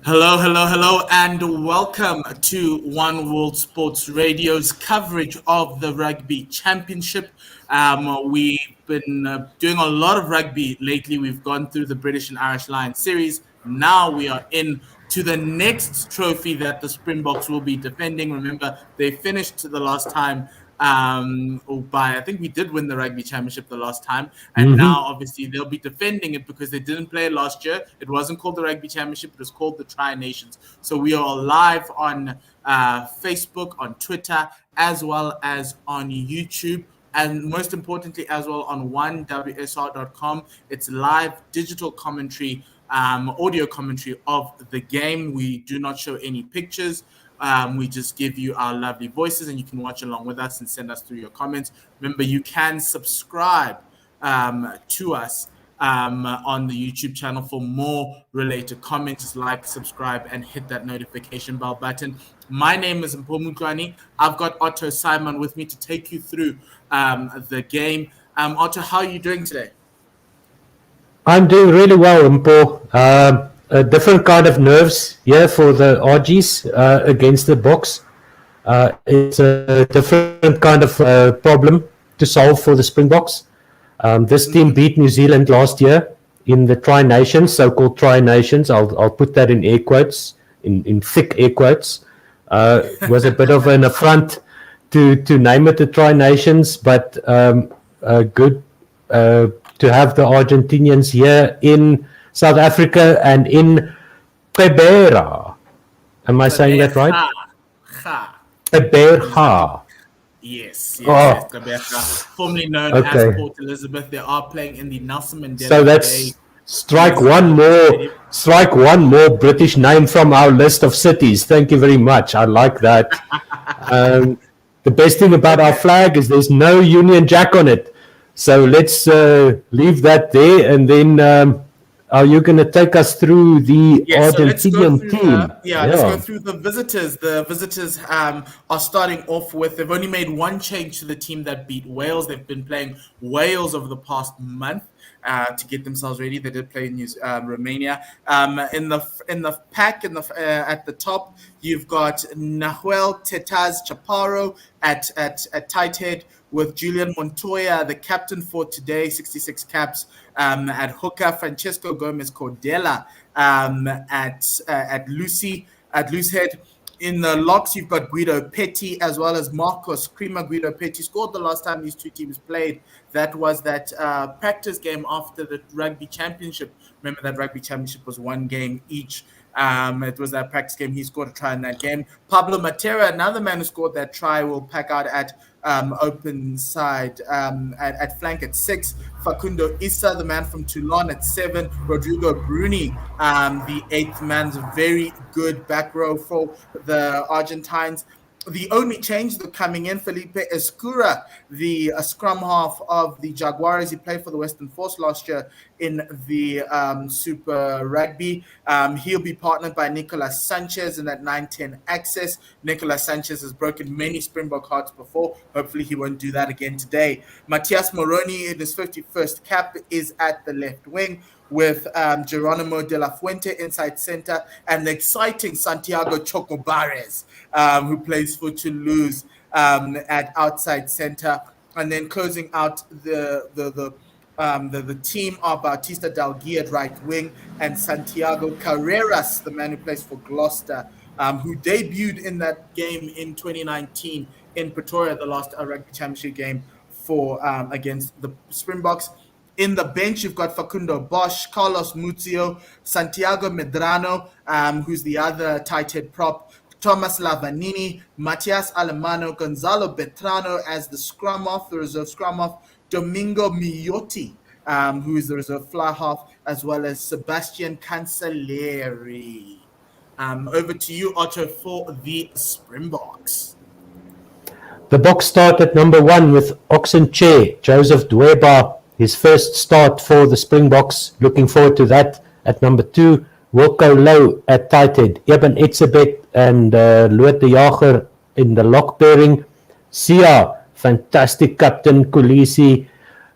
Hello, hello, hello, and welcome to One World Sports Radio's coverage of the Rugby Championship. We've been doing a lot of rugby lately. We've gone through the British and Irish Lions series. Now we are in to the next trophy that the Springboks will be defending. Remember, they finished the last time I think we did win the Rugby Championship the last time, and now obviously they'll be defending it because they didn't play last year. It wasn't called the Rugby Championship, it was called the Tri-Nations. So we are live on Facebook, on Twitter, as well as on YouTube, and most importantly as well on 1WSR.com. It's live digital commentary, audio commentary of the game. We do not show any pictures. We just give you our lovely voices, and you can watch along with us and send us through your comments. Remember, you can subscribe to us on the YouTube channel for more related comments. Just like, subscribe, and hit that notification bell button. My name is Mpho. I've got Otto Simon with me to take you through the game. Otto, how are you doing today? I'm doing really well, Mpho. A different kind of nerves here for the RGs against the Boks. It's a different kind of problem to solve for the Springboks. This team beat New Zealand last year in the Tri-Nations, so-called Tri-Nations. I'll put that in air quotes, in thick air quotes. Was a bit of an affront to name it the Tri-Nations, but good to have the Argentinians here in South Africa and in Gqeberha. Am I saying that right? Gqeberha. Yes, Gqeberha, formerly known as Port Elizabeth. They are playing in the Nelson Mandela So that's strike one more British name from our list of cities. Thank you very much. I like that. The best thing about our flag is there's no Union Jack on it. So let's leave that there, and then are you going to take us through the Argentinian team? Let's go through the visitors. The visitors are starting off with, they've only made one change to the team that beat Wales. They've been playing Wales over the past month to get themselves ready. They did play Romania. In the pack, at the top, you've got Nahuel Tetaz Chaparro at tight head, with Julian Montoya, the captain for today, 66 caps, at hooker, Francesco Gomez Cordella at loose head. In the locks, you've got Guido Petty as well as Marcos Crema. Guido Petty scored the last time these two teams played. That was that practice game after the Rugby Championship. Remember, that Rugby Championship was one game each. It was that practice game. He scored a try in that game. Pablo Matera, another man who scored that try, will pack out at open side at flank at 6. Facundo Issa, the man from Toulon, at 7. Rodrigo Bruni, the 8th man, very good back row for the Argentines. The only change that coming in, Felipe Escura, the scrum half of the Jaguares. He played for the Western Force last year in the Super Rugby. He'll be partnered by Nicolas Sanchez in that 9-10 access. Nicolas Sanchez has broken many Springbok hearts before. Hopefully he won't do that again today. Matias Moroni, in his 51st cap, is at the left wing, with Geronimo de la Fuente inside center, and the exciting Santiago Chocobares, who plays for Toulouse, at outside center. And then closing out the team are Bautista Dalgui at right wing, and Santiago Carreras, the man who plays for Gloucester, who debuted in that game in 2019 in Pretoria, the last Rugby Championship game for against the Springboks. In the bench, you've got Facundo Bosch, Carlos Muzio, Santiago Medrano, who's the other tight head prop, Thomas Lavanini, Matias Alemano, Gonzalo Betrano as the scrum off, the reserve scrum off, Domingo Miotti, who is the reserve fly half, as well as Sebastian Cancelleri. Over to you, Otto, for the Springboks. The Boks start at number 1 with Oxenchair, Joseph Gqeberha, his first start for the Springboks. Looking forward to that. At number 2, Wilco Louw at tight head. Eben Etzebeth and Loet de Jager in the lock pairing. Sia, fantastic captain Kolisi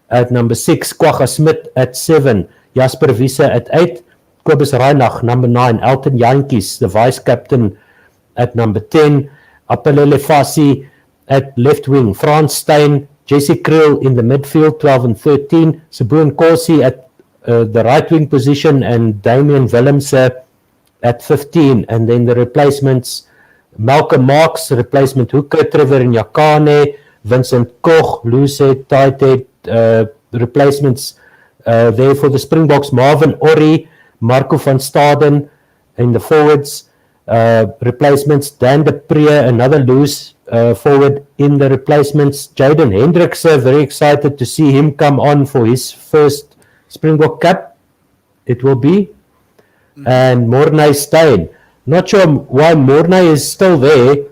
at number 6. Kwagga Smith at 7. Jasper Wiese at 8. Kobus Reinach, number 9. Elton Jantjies, the vice captain, at number 10. Apelele Fassi at left wing. Frans Steyn, Jesse Kriel in the midfield, 12 and 13. Sabu Nkosi at the right wing position, and Damian Willemse at 15. And then the replacements: Malcolm Marx, replacement Hooker, Trevor Nyakane, Vincent Koch, Luse Taite, replacements there for the Springboks: Marvin Orri, Marco van Staden in the forwards. Replacements: Dan de Pre, another loose forward in the replacements. Jaden Hendrikse, very excited to see him come on for his first Springbok cap, it will be. And Mornay Steyn. Not sure why Mornay is still there.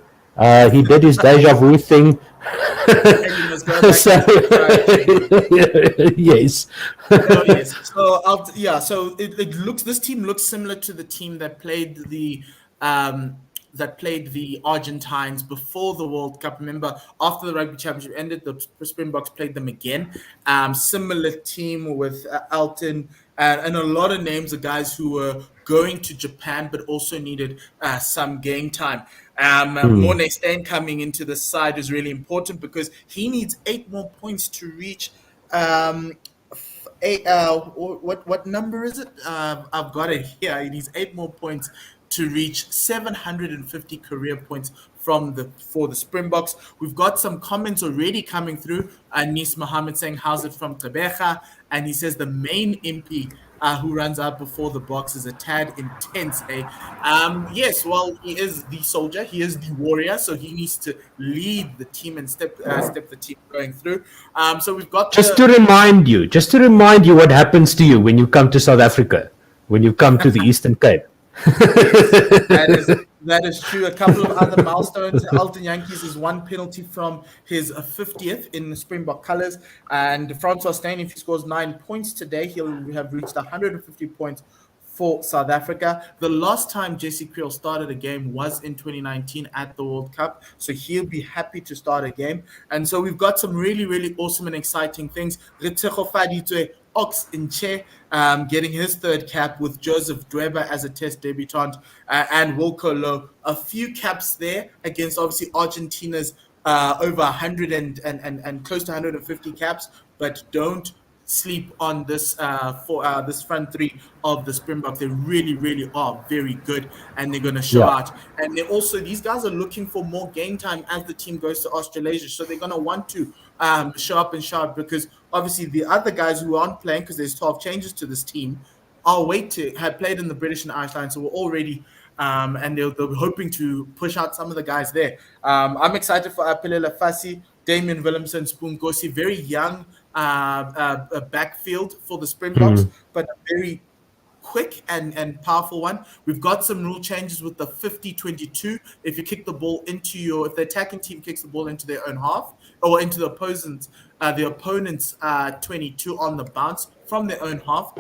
He did his deja vu thing. Yes. Oh, yes. So it looks. This team looks similar to the team that played the Argentines before the World Cup. Remember, after the Rugby Championship ended, the Springboks played them again. Similar team with Elton and a lot of names of guys who were going to Japan but also needed some game time. Mornay Steyn coming into the side is really important because he needs 8 more points to reach. What number is it? I've got it here. He needs 8 more points to reach 750 career points for the Springboks. We've got some comments already coming through. Anis Mohammed saying, how's it from Gqeberha? And he says the main MP who runs out before the box is a tad intense, eh? Yes, well, he is the soldier, he is the warrior, so he needs to lead the team and step the team going through. So we've got just to remind you what happens to you when you come to South Africa, when you come to the Eastern Cape. That is true. A couple of other milestones. Elton Jantjies is 1 penalty from his 50th in the Springbok colours, and Francois Steyn, if he scores 9 points today, he'll have reached 150 points for South Africa. The last time Jesse Kriel started a game was in 2019 at the World Cup, so he'll be happy to start a game. And so we've got some really, really awesome and exciting things. Ox in Che getting his 3rd cap with Joseph Gqeberha as a test debutant, and Wilco Low. A few caps there against obviously Argentina's over 100 and close to 150 caps, but don't sleep on this this front three of the Springboks. They really, really are very good, and they're going to show out. And they also, these guys are looking for more game time as the team goes to Australasia, so they're going to want to show up and shout, because obviously the other guys who aren't playing, because there's 12 changes to this team, have played in the British and Irish line, so we're already and they'll be hoping to push out some of the guys there. I'm excited for Apelele Fassi, Damian Willemse, and Spoon Gossi. Very young backfield for the Springboks, but a very quick and powerful one. We've got some rule changes with the 50-22. If you kick the ball if the attacking team kicks the ball into their own half or into the opponent's 22 on the bounce from their own half,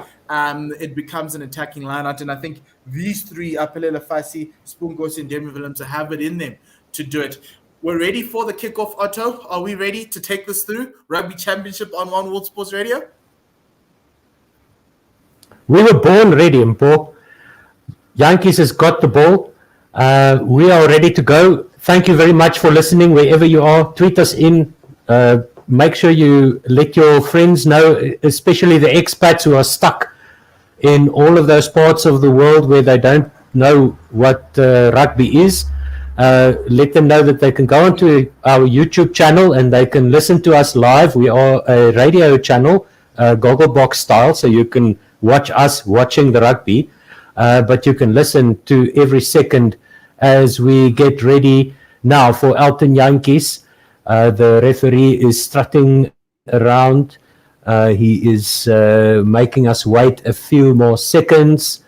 it becomes an attacking lineout. And I think these three, Apelele Fassi, Spoon Gossi, and Damian Willemse, have it in them to do it. We're ready for the kickoff, Otto. Are we ready to take this through? Rugby Championship on One World Sports Radio? We were born ready, Mpo. Jantjies has got the ball. We are ready to go. Thank you very much for listening wherever you are. Tweet us in. Make sure you let your friends know, especially the expats who are stuck in all of those parts of the world where they don't know what rugby is. Let them know that they can go onto our YouTube channel and they can listen to us live. We are a radio channel, Gogglebox style, so you can watch us watching the rugby, but you can listen to every second as we get ready now for Elton Jantjies. The referee is strutting around. He is making us wait a few more seconds.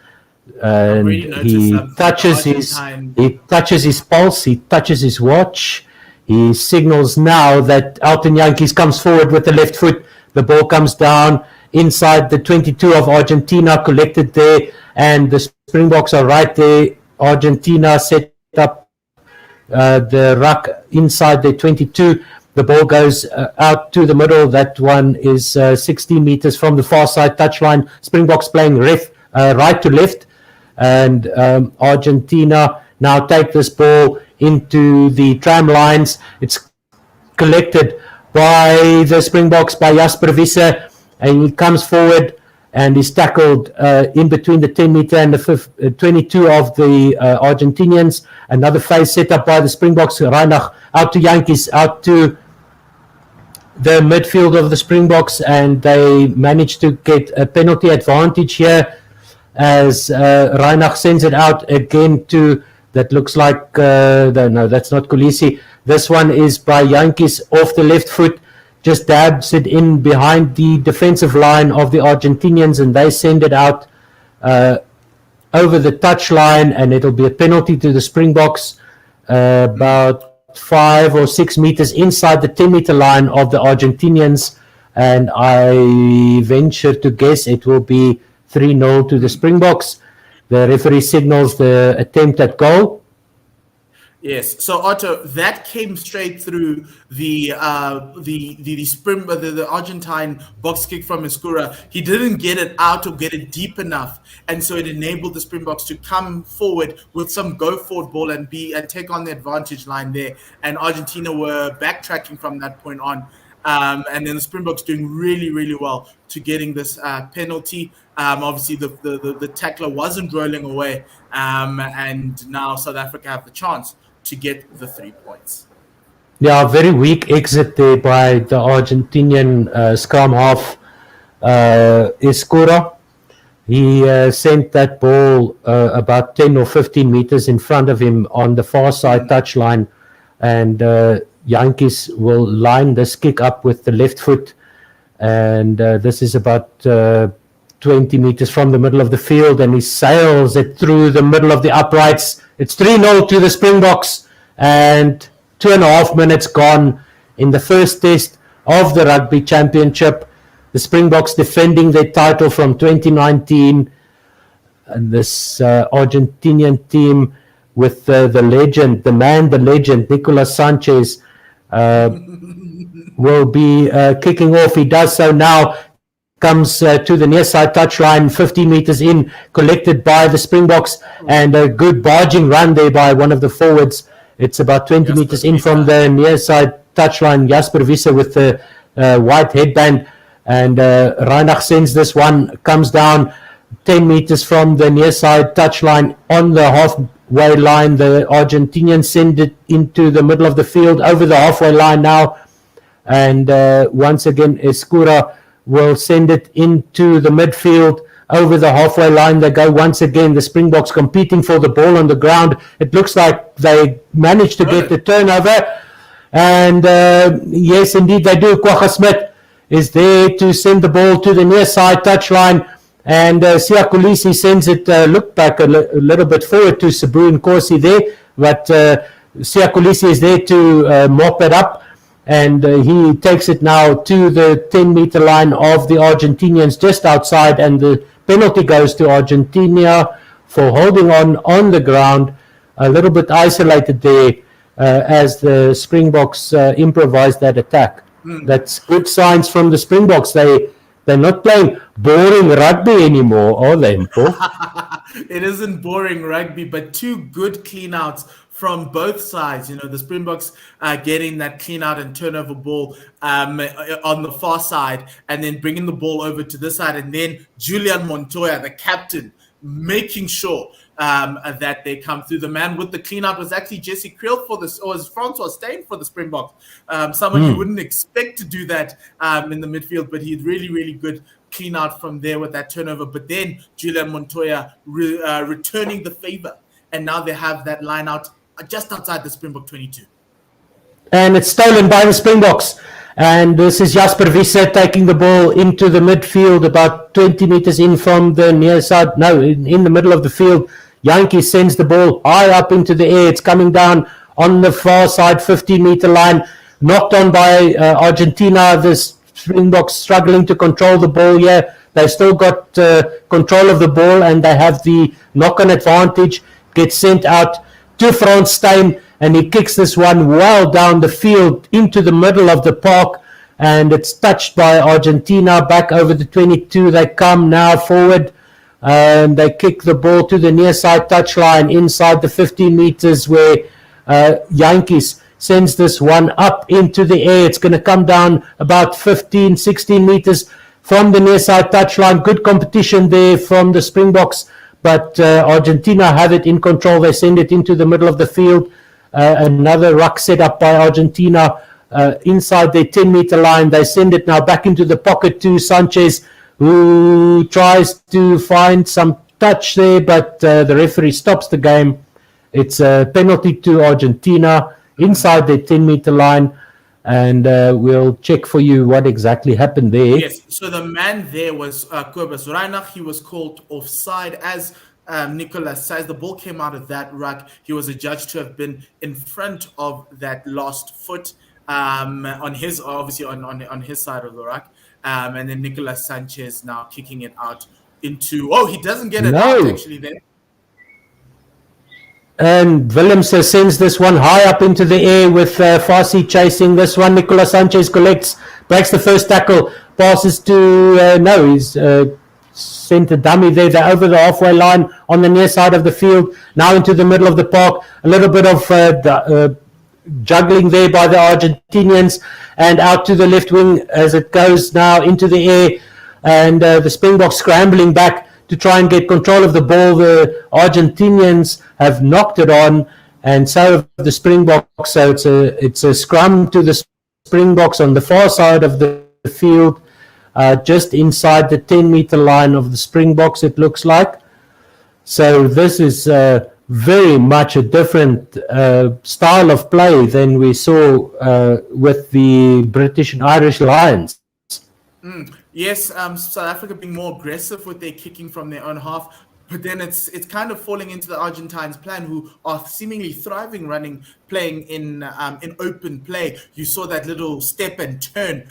And he touches his pulse, he touches his watch. He signals now that Elton Jantjies comes forward with the left foot. The ball comes down inside the 22 of Argentina, collected there, and the Springboks are right there. Argentina set up the ruck inside the 22. The ball goes out to the middle. That one is 16 meters from the far side touchline. Springboks playing ref right to left, and Argentina now take this ball into the tram lines. It's collected by the Springboks by Gqeberha, and he comes forward and is tackled in between the 10 meter and the 22 of the Argentinians. Another phase set up by the Springboks. Reinach out to Jantjies, out to the midfield of the Springboks, and they managed to get a penalty advantage here as Reinach sends it out again to, that looks like, no, that's not Kolisi. This one is by Jantjies off the left foot, just dabs it in behind the defensive line of the Argentinians, and they send it out over the touchline, and it'll be a penalty to the Springboks about 5 or 6 meters inside the 10-meter line of the Argentinians, and I venture to guess it will be 3-0 to the Springboks. The referee signals the attempt at goal. Yes, so Otto, that came straight through the Argentine box kick from Gqeberha. He didn't get it out or get it deep enough, and so it enabled the Springboks to come forward with some go-forward ball and take on the advantage line there. And Argentina were backtracking from that point on, and then the Springboks doing really, really well to getting this penalty. Obviously, the tackler wasn't rolling away, and now South Africa have the chance to get the 3 points. Yeah, very weak exit there by the Argentinian scrum half, Gqeberha. He sent that ball about 10 or 15 meters in front of him on the far side touchline, and Jantjies will line this kick up with the left foot, and this is about 20 meters from the middle of the field, and he sails it through the middle of the uprights. It's 3-0 to the Springboks, and 2.5 minutes gone in the first test of the Rugby Championship. The Springboks defending their title from 2019. And this Argentinian team with the legend, the legend, Nicolas Sanchez, will be kicking off. He does so now. Comes to the near side touchline, 15 meters in, collected by the Springboks, and a good barging run there by one of the forwards. It's about 20 meters in from the near side touchline. Gqeberha with the white headband, and Reinach sends this one, comes down 10 meters from the near side touchline on the halfway line. The Argentinians send it into the middle of the field, over the halfway line now, and once again, Gqeberha will send it into the midfield over the halfway line. They go once again, the Springboks competing for the ball on the ground. It looks like they managed to get the turnover, and yes, indeed they do. Gqeberha Smith is there to send the ball to the near side touchline, and Siya Kolisi sends it, look back a little bit forward to Sabu Nkosi there, but Siya Kolisi is there to mop it up. And he takes it now to the 10-meter line of the Argentinians just outside, and the penalty goes to Argentina for holding on the ground, a little bit isolated there as the Springboks improvise that attack. That's good signs from the Springboks. They're not playing boring rugby anymore, are they, Paul? It isn't boring rugby, but 2 good clean-outs from both sides. You know, the Springboks getting that clean out and turnover ball on the far side, and then bringing the ball over to this side, and then Julian Montoya, the captain, making sure that they come through. The man with the clean out was actually Jesse Kriel for this, or was Francois Steyn for the Springboks. Someone you wouldn't expect to do that in the midfield, but he's really, really good clean out from there with that turnover. But then Julian Montoya returning the favor, and now they have that line out just outside the Springbok 22. And it's stolen by the Springboks. And this is Gqeberha taking the ball into the midfield, about 20 meters in from the near side. No, in the middle of the field. Jantjies sends the ball high up into the air. It's coming down on the far side, 15-meter line. Knocked on by Argentina. The Springboks struggling to control the ball here. They've still got control of the ball, and they have the knock-on advantage. Gets sent out to Frans Steyn, and he kicks this one well down the field into the middle of the park, and it's touched by Argentina. Back over the 22 they come now forward and they kick the ball to the near side touchline inside the 15 meters where Yankees sends this one up into the air. It's going to come down about 15, 16 meters from the near side touchline. Good competition there from the Springboks, but Argentina have it in control. They send it into the middle of the field. Another ruck set up by Argentina inside their 10-meter line. They send it now back into the pocket to Sanchez, who tries to find some touch there, but the referee stops the game. It's a penalty to Argentina inside their 10-meter line, and we'll check for you what exactly happened there. Yes, so the man there was Gqeberha. He was called offside as Nicolas says. The ball came out of that ruck. He was adjudged to have been in front of that lost foot on his, obviously on his side of the ruck. And then Nicolas Sanchez now kicking it out into, he doesn't get it out actually there. And Willems sends this one high up into the air with Farsi chasing this one. Nicolas Sanchez collects, breaks the first tackle, passes to, he's sent a dummy there. They're over the halfway line on the near side of the field, now into the middle of the park. A little bit of juggling there by the Argentinians, and out to the left wing as it goes now into the air, and the Springboks scrambling back to try and get control of the ball. The Argentinians have knocked it on, and so have the Springboks. So it's a scrum to the Springboks on the far side of the field, just inside the 10-meter line of the Springboks, it looks like. So this is very much a different style of play than we saw with the British and Irish Lions. Yes, South Africa being more aggressive with their kicking from their own half, but then it's kind of falling into the Argentines' plan, who are seemingly thriving playing in open play. You saw that little step and turn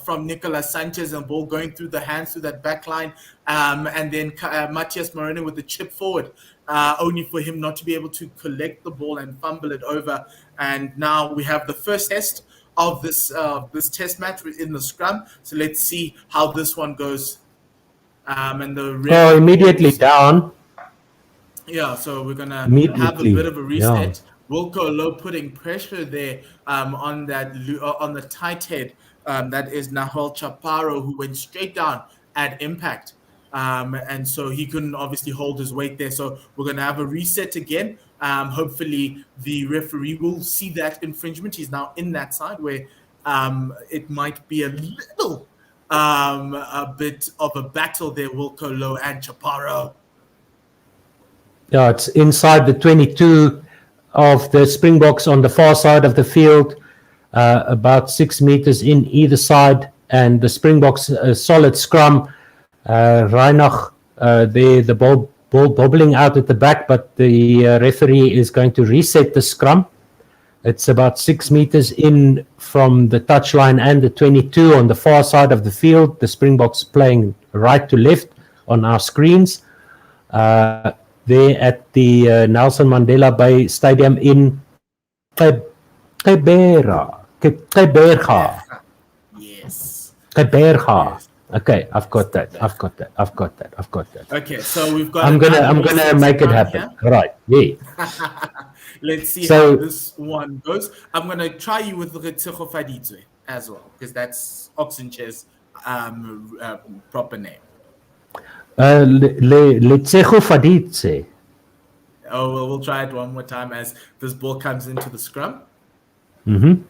from Nicolas Sanchez, and ball going through the hands through that back line, and then Matias Moreno with the chip forward, only for him not to be able to collect the ball and fumble it over. And now we have the first test of this test match in the scrum. So let's see how this one goes. And the immediately down. Yeah, so we're gonna have a bit of a reset. Yeah. Wilco Low putting pressure there on the tight head. That is Nahel Chaparro, who went straight down at impact. And so he couldn't obviously hold his weight there. So we're gonna have a reset again. Hopefully the referee will see that infringement. He's now in that side where it might be a little a bit of a battle there, Wilco Low and Chaparro. Yeah, it's inside the 22 of the Springboks on the far side of the field, about 6 meters in either side, and the Springboks a solid scrum. Reinach there, the ball bobbling out at the back, but the referee is going to reset the scrum. It's about 6 meters in from the touchline and the 22 on the far side of the field. The Springboks playing right to left on our screens. There at the Nelson Mandela Bay Stadium in Gqeberha. Yes. Gqeberha. Yes. Okay, I've got that. Okay, so we've got. I'm gonna make it happen. Here. Right. Yeah. Let's see how this one goes. I'm gonna try you with Gqeberha as well, because that's Oxenchair's proper name. Gqeberha. Oh, well, we'll try it one more time as this ball comes into the scrum. Mm-hmm.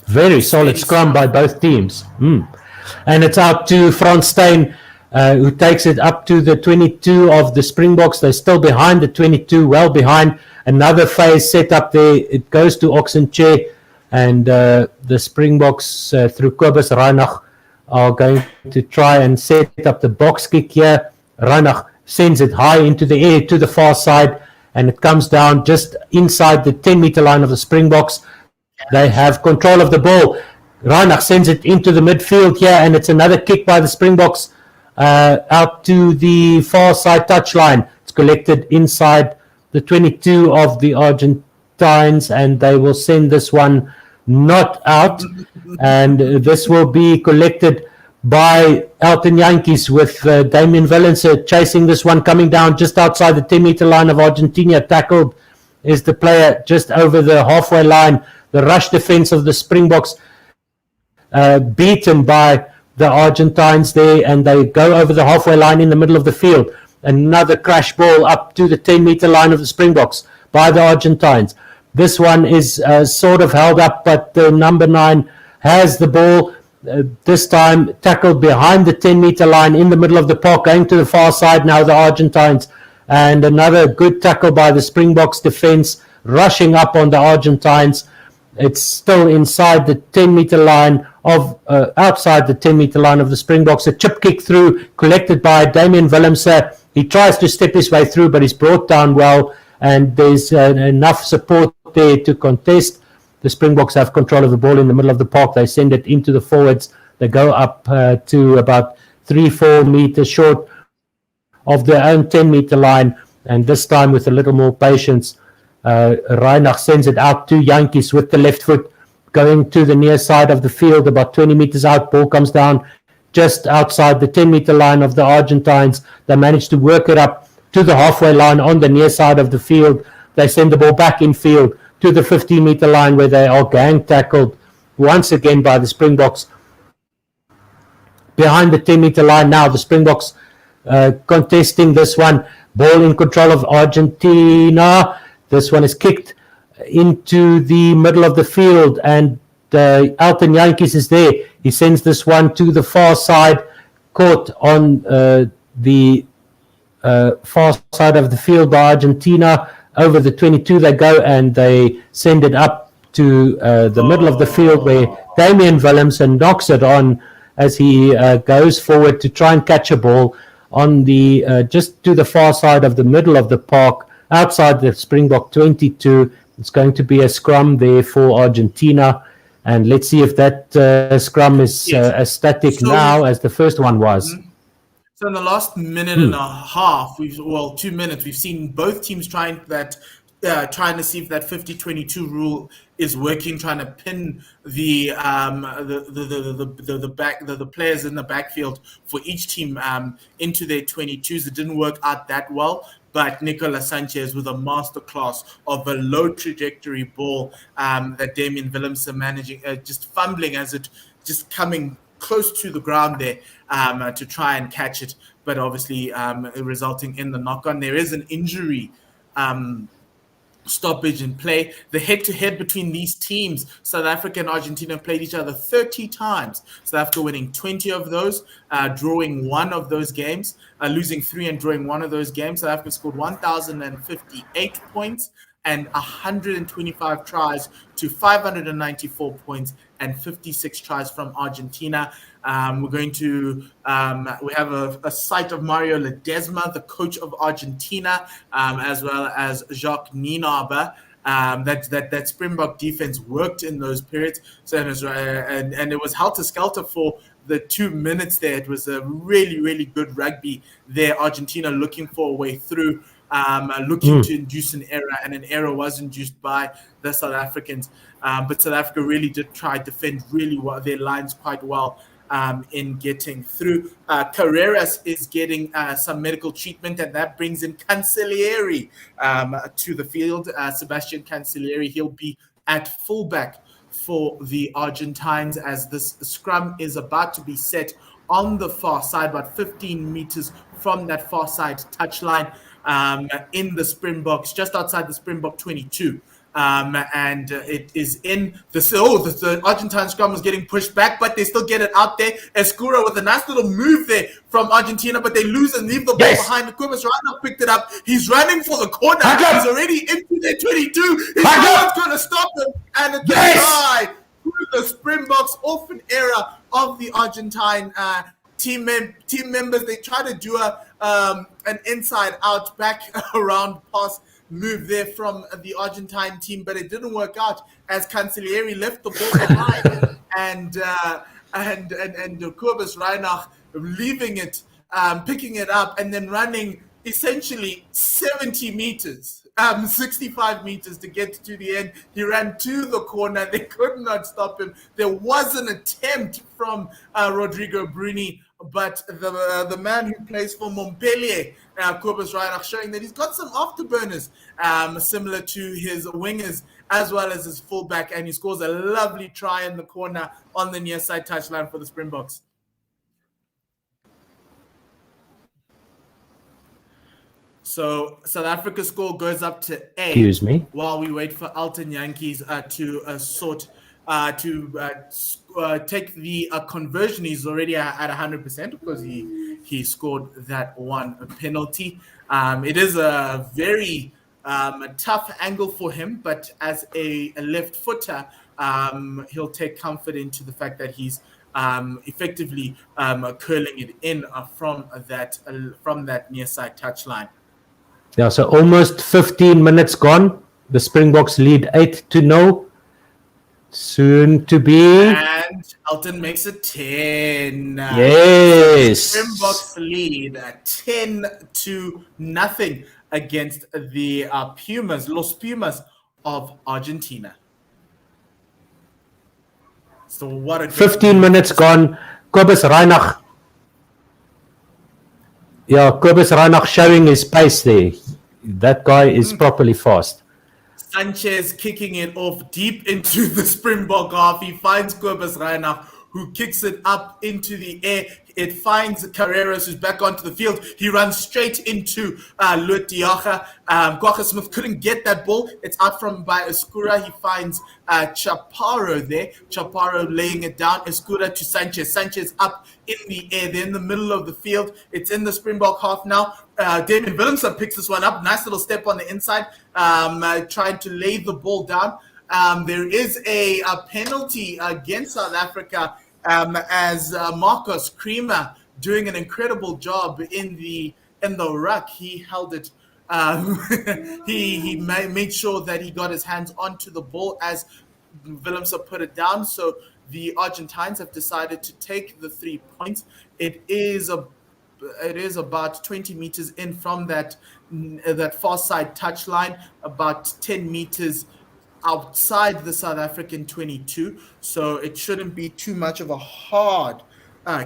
Very solid scrum by both teams. And it's out to Frans Steyn, who takes it up to the 22 of the Springboks. They're still behind the 22, well behind. Another phase set up there. It goes to Oxenchair, and the Springboks through Kobus Reinach are going to try and set up the box kick here. Reinach sends it high into the air to the far side, and it comes down just inside the 10-meter line of the Springboks. They have control of the ball. Reinach sends it into the midfield here, and it's another kick by the Springboks out to the far side touchline. It's collected inside the 22 of the Argentines, and they will send this one not out. And this will be collected by Elton Yankees with Damien Willemse chasing this one, coming down just outside the 10-meter line of Argentina. Tackled is the player just over the halfway line. The rush defense of the Springboks beaten by the Argentines there, and they go over the halfway line in the middle of the field. Another crash ball up to the 10-meter line of the Springboks by the Argentines. This one is sort of held up, but number 9 has the ball. This time tackled behind the 10-meter line in the middle of the park, going to the far side now, the Argentines. And another good tackle by the Springboks defense, rushing up on the Argentines. It's still inside the 10-meter line of, outside the 10-meter line of the Springboks. A chip kick through, collected by Damien Willemse. He tries to step his way through, but he's brought down well, and there's enough support there to contest. The Springboks have control of the ball in the middle of the park. They send it into the forwards. They go up to about 3-4 meters short of their own 10-meter line, and this time with a little more patience, Reinach sends it out to Yankees with the left foot, going to the near side of the field, about 20 meters out. Ball comes down just outside the 10-meter line of the Argentines. They manage to work it up to the halfway line on the near side of the field. They send the ball back in field to the 15-meter line, where they are gang tackled once again by the Springboks. Behind the 10-meter line now, the Springboks contesting this one. Ball in control of Argentina. This one is kicked into the middle of the field, and Elton Yankees is there. He sends this one to the far side, caught on the far side of the field by Argentina. Over the 22 they go, and they send it up to the middle of the field, where Damien Willemse knocks it on as he goes forward to try and catch a ball on the just to the far side of the middle of the park, outside the Springbok 22. It's going to be a scrum there for Argentina, and let's see if that scrum is as static now as the first one was. So in the last minute and a half, 2 minutes, we've seen both teams trying to see if that 50-22 rule is working, trying to pin the players in the backfield for each team into their 22s. It didn't work out that well, but Nicolas Sanchez with a masterclass of a low trajectory ball that Damien Willemse managing, just fumbling as it just coming close to the ground there to try and catch it, but obviously resulting in the knock-on. There is an injury stoppage in play. The head-to-head between these teams, South Africa and Argentina, played each other 30 times. South Africa winning 20 of those, drawing one of those games, losing 3 and drawing one of those games. South Africa scored 1,058 points and 125 tries to 594 points and 56 tries from Argentina. We're going to we have a sight of Mario Ledesma, the coach of Argentina, as well as Jacques Nienaber. That Springbok defense worked in those periods. So it was, and it was helter-skelter for the 2 minutes there. It was a really, really good rugby there. Argentina looking for a way through, looking to induce an error, and an error was induced by the South Africans. But South Africa really did try to defend really well, their lines quite well in getting through. Carreras is getting some medical treatment, and that brings in Cancellieri to the field. Sebastian Cancellieri, he'll be at fullback for the Argentines as this scrum is about to be set on the far side, about 15 meters from that far side touchline in the Springboks, just outside the Springbok 22. And it is in the Argentine scrum was getting pushed back, but they still get it out there. Escura with a nice little move there from Argentina, but they lose and leave the ball behind. Gqeberha picked it up. He's running for the corner. He's already into their 22. No one's going to stop him. And it's a try through the Springboks off an error of the Argentine team members. They try to do an inside out back around pass move there from the Argentine team, but it didn't work out as Cancellieri left the ball behind and Kobus Reinach leaving it, picking it up and then running essentially 70 meters 65 meters to get to the end. He ran to the corner. They could not stop him. There was an attempt from Rodrigo Bruni, but the man who plays for Montpellier, Gqeberha, showing that he's got some afterburners similar to his wingers as well as his fullback, and he scores a lovely try in the corner on the near side touchline for the Springboks. So South Africa's score goes up to 8. Excuse me. While we wait for Alton Yankees to take the conversion. He's already at 100% because he scored that one penalty. It is a very tough angle for him, but as a left footer, he'll take comfort into the fact that he's effectively curling it in from that near side touchline. Yeah, so almost 15 minutes gone. The Springboks lead 8-0. Soon to be. And Alton makes it 10. Yes. Springboks lead 10-0 against the Los Pumas of Argentina. So what a 15 minutes gone. Gqeberha. Yeah, Gqeberha showing his pace there. That guy is properly fast. Sanchez kicking it off deep into the Springbok half. He finds Gqeberha, who kicks it up into the air. It finds Carreras, who's back onto the field. He runs straight into Gqeberha. Kwagga Smith couldn't get that ball. It's out from by Escura. He finds Chaparro there. Chaparro laying it down. Escura to Sanchez. Sanchez up in the air. They're in the middle of the field. It's in the Springbok half now. Damien Willemse picks this one up. Nice little step on the inside, trying to lay the ball down. There is a penalty against South Africa as Marcus Creamer doing an incredible job in the ruck. He held it. He made sure that he got his hands onto the ball as Willemse put it down. So the Argentines have decided to take the 3 points. It is about 20 meters in from that far side touchline, about 10 meters outside the South African 22. So it shouldn't be too much of a hard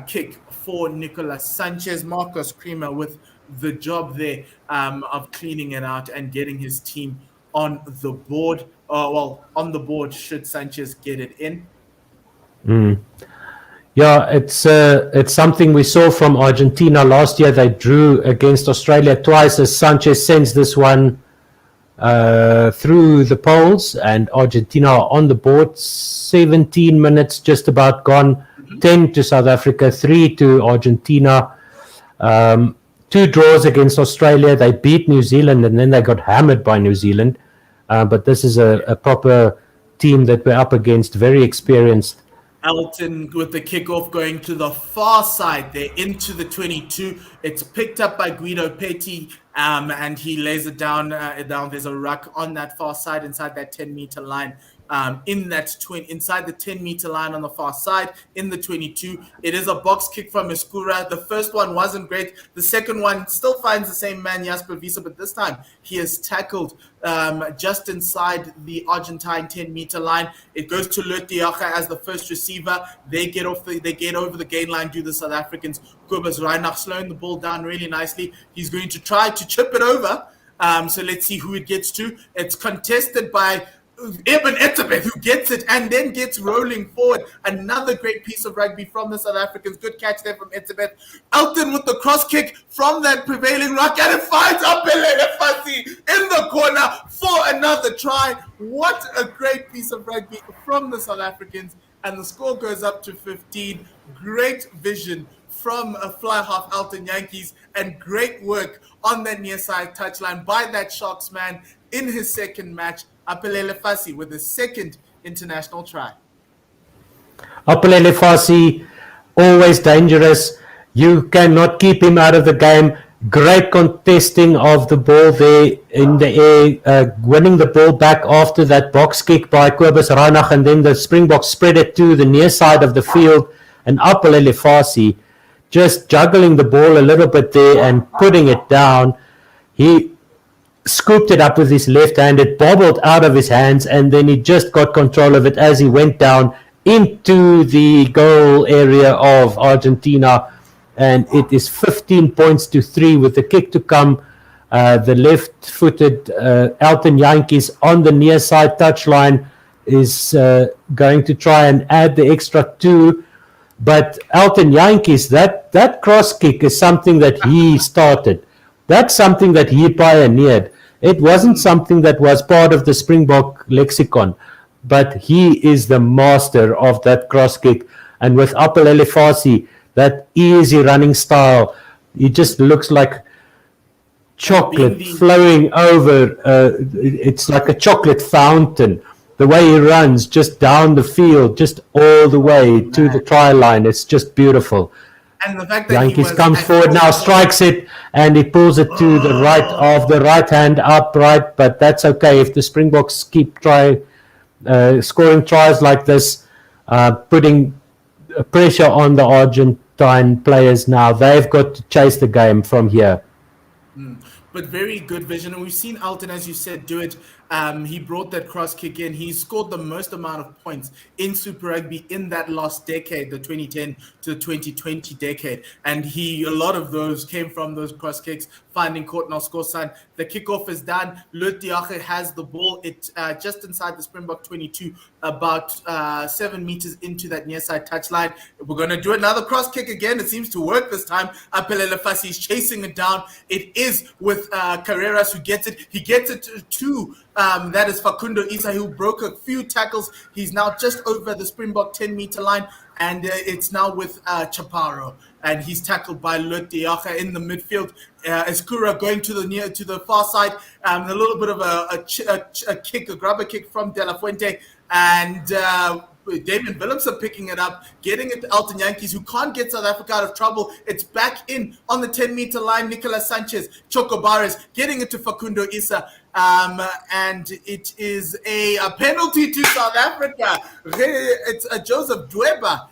kick for Nicolas Sanchez. Marcus Creamer with the job there of cleaning it out and getting his team on the board. On the board should Sanchez get it in. Yeah, it's something we saw from Argentina last year. They drew against Australia twice as Sanchez sends this one through the poles, and Argentina are on the board. 17 minutes just about gone. 10 to South Africa, 3 to Argentina. 2 draws against Australia. They beat New Zealand and then they got hammered by New Zealand. But this is a proper team that we're up against, very experienced. Alton with the kickoff going to the far side there into the 22. It's picked up by Guido Petty, and he lays it down. There's a ruck on that far side inside that 10-meter line. Inside the 10-meter line on the far side in the 22. It is a box kick from Escura. The first one wasn't great. The second one still finds the same man, Jasper Wiese, but this time he is tackled just inside the Argentine 10-meter line. It goes to Gqeberha as the first receiver. They get over the gain line, do the South Africans. Gqeberha slowing the ball down really nicely. He's going to try to chip it over. So let's see who it gets to. It's contested by Eben Etzebeth, who gets it and then gets rolling forward. Another great piece of rugby from the South Africans. Good catch there from Etzebeth. Alton with the cross kick from that prevailing ruck, and it finds Gqeberha in the corner for another try. What a great piece of rugby from the South Africans. And the score goes up to 15. Great vision from a fly half Alton Yankees, and great work on that near side touchline by that Sharks man in his second match. Apelele Fassi with his second international try. Apelele Fassi, always dangerous. You cannot keep him out of the game. Great contesting of the ball there in the air, winning the ball back after that box kick by Gqeberha, and then the Springboks spread it to the near side of the field, and Apelele Fassi just juggling the ball a little bit there and putting it down. scooped it up with his left hand. It bobbled out of his hands, and then he just got control of it as he went down into the goal area of Argentina. And it is 15 points to 3 with the kick to come. The left-footed Elton Jantjies on the near side touchline is going to try and add the extra 2. But Elton Jantjies, that cross kick is something that he started. That's something that he pioneered. It wasn't something that was part of the Springbok lexicon, but he is the master of that cross kick. And with Apelele Fassi, that easy running style, he just looks like chocolate flowing over. It's like a chocolate fountain. The way he runs just down the field, just all the way to the try line, it's just beautiful. And the fact that Jantjies comes forward now, strikes it, and he pulls it to the right of the right hand upright. But that's okay if the Springboks keep scoring tries like this, putting pressure on the Argentine players now. They've got to chase the game from here. But very good vision. And we've seen Elton, as you said, do it. He brought that cross kick in. He scored the most amount of points in Super Rugby in that last decade, the 2010 to the 2020 decade. And a lot of those came from those cross kicks, finding court on our score sign. The kickoff is done. Lut Diache has the ball. It just inside the Springbok 22, about 7 meters into that near side touchline. We're going to do another cross kick again. It seems to work this time. Apelele Fassi is chasing it down. It is with Carreras who gets it. He gets it to that is Facundo Isa, who broke a few tackles. He's now just over the Springbok 10-meter line, and it's now with Chaparro, and he's tackled by Lut Diache in the midfield. Eskura going to the far side, a little bit of a grubber kick from De La Fuente, and Damien Willemse picking it up, getting it to Elton Jantjies, who can't get South Africa out of trouble. It's back in on the 10-meter line. Nicolas Sanchez, Chocobares, getting it to Facundo Isa. And it is a penalty to South Africa. It's a Joseph Gqeberha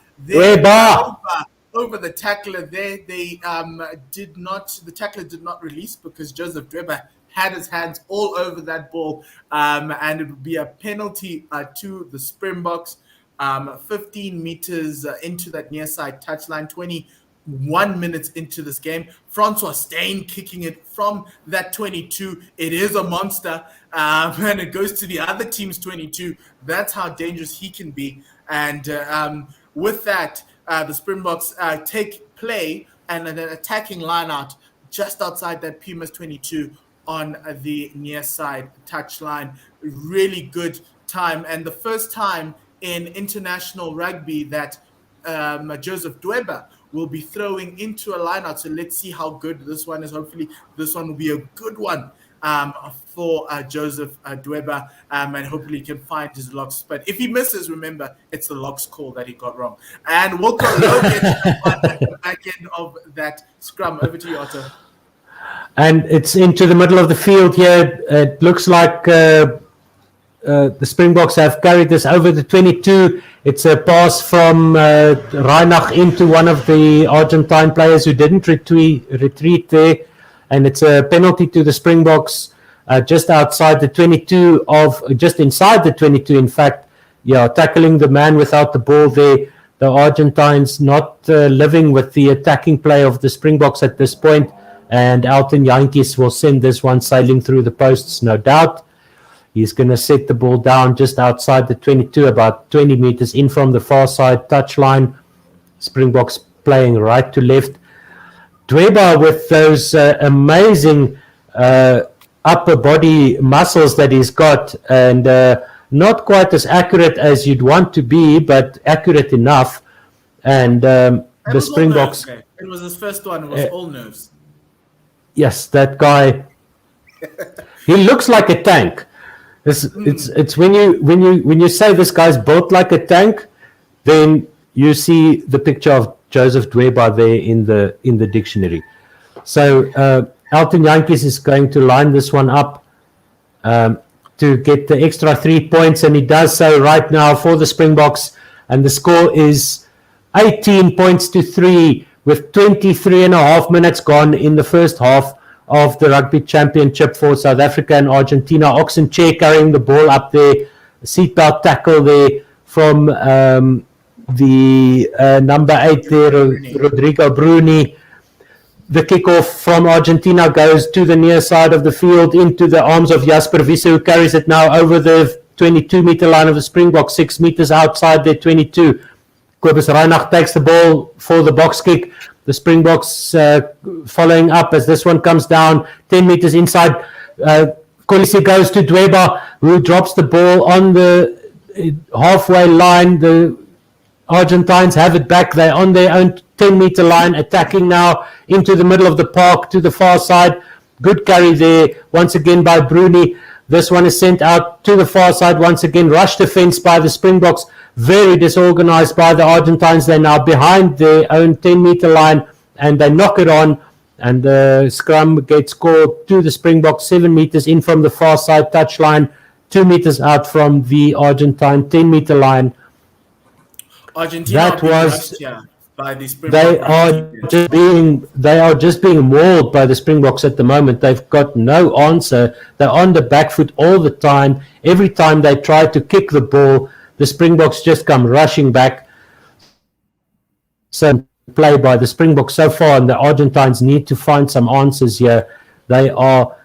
over the tackler there. The tackler did not release because Joseph Gqeberha had his hands all over that ball. And it would be a penalty to the Springboks. 15 meters into that near side touchline, 21 minutes into this game. Francois Steyn kicking it from that 22. It is a monster, and it goes to the other team's 22. That's how dangerous he can be. And with that, the Springboks take play and an attacking line out just outside that Pumas 22 on the near side touchline. Really good time, and the first time in international rugby that Joseph Gqeberha will be throwing into a lineout. So let's see how good this one is. Hopefully this one will be a good one for Joseph Gqeberha, and hopefully he can find his locks. But if he misses, remember, it's the locks call that he got wrong. And Wilco Lowe gets the back end of that scrum. Over to you, Otto. And it's into the middle of the field here. It looks like the Springboks have carried this over the 22. It's a pass from Reinach into one of the Argentine players who didn't retreat there. And it's a penalty to the Springboks just outside the 22 just inside the 22, in fact. Yeah, tackling the man without the ball there. The Argentines not living with the attacking play of the Springboks at this point. And Elton Jantjies will send this one sailing through the posts, no doubt. He's going to set the ball down just outside the 22, about 20 meters in from the far side touchline. Springboks playing right to left. Gqeberha with those amazing upper body muscles that he's got, and not quite as accurate as you'd want to be, but accurate enough. And the Springboks... It was his first one. It was all nerves. Yes, that guy. He looks like a tank. It's when you say this guy's built like a tank, then you see the picture of Joseph Gqeberha there in the dictionary. So Elton Jantjies is going to line this one up to get the extra 3 points, and he does so right now for the Springboks, and the score is 18 points to 3 with 23 and a half minutes gone in the first half of the Rugby Championship for South Africa and Argentina. Oxen Chair carrying the ball up there, seatbelt tackle there from the number 8 there, Rodrigo Bruni. The kickoff from Argentina goes to the near side of the field into the arms of Jasper Wiese, who carries it now over the 22-meter line of the Springboks, 6 meters outside their 22. Gqeberha takes the ball for the box kick. The Springboks following up as this one comes down 10 meters inside. Kolisi goes to Gqeberha, who drops the ball on the halfway line. The Argentines have it back. They're on their own 10-meter line, attacking now into the middle of the park to the far side. Good carry there, once again by Bruni. This one is sent out to the far side once again. Rush defense by the Springboks. Very disorganized by the Argentines. They're now behind their own 10-meter line, and they knock it on. And the scrum gets scored to the Springboks, 7 meters in from the far side touchline, 2 meters out from the Argentine 10-meter line. Argentina that was by the Springboks. They are just being mauled by the Springboks at the moment. They've got no answer. They're on the back foot all the time. Every time they try to kick the ball, the Springboks just come rushing back. So play by the Springboks so far, and the Argentines need to find some answers here. They are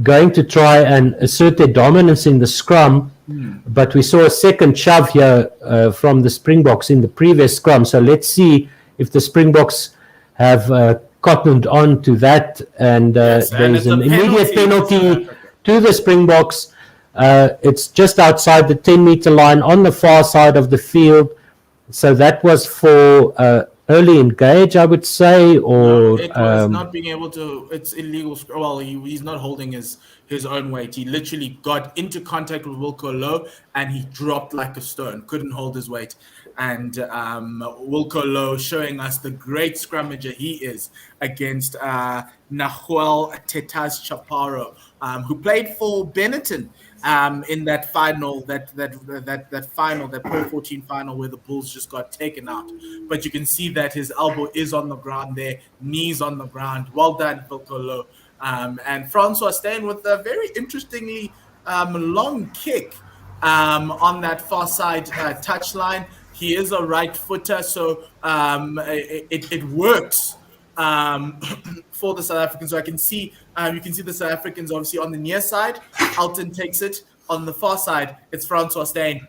going to try and assert their dominance in the scrum, but we saw a second shove here from the Springboks in the previous scrum. So let's see if the Springboks have cottoned on to that, and there's an immediate penalty to the Springboks. It's just outside the 10-meter line on the far side of the field. So that was for early engage, I would say, or it was not being able to. It's illegal. Well, he's not holding his own weight. He literally got into contact with Wilco Louw and he dropped like a stone. Couldn't hold his weight. And Wilco Louw showing us the great scrummager he is against Nahuel Tetaz Chaparro, who played for Benetton. In that final, that Pro 14 final where the Bulls just got taken out. But you can see that his elbow is on the ground there, knees on the ground. Well done, Wilco Louw. And Francois Steyn with a very interestingly long kick on that far side touchline. He is a right footer, so it works for the South Africans. So I can see, you can see the South Africans obviously on the near side. Alton takes it. On the far side, it's Francois Steyn.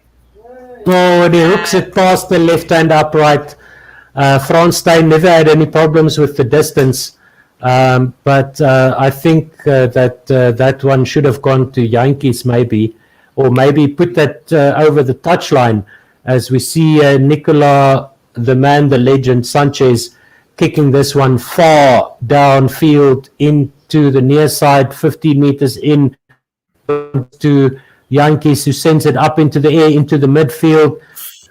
Oh, and he hooks it past the left-hand upright. Frans Steyn never had any problems with the distance. But I think that one should have gone to Yankees maybe, or maybe put that over the touchline, as we see Nicola, the man, the legend, Sanchez, kicking this one far downfield into the near side, 15 meters in to Yankees, who sends it up into the air, into the midfield.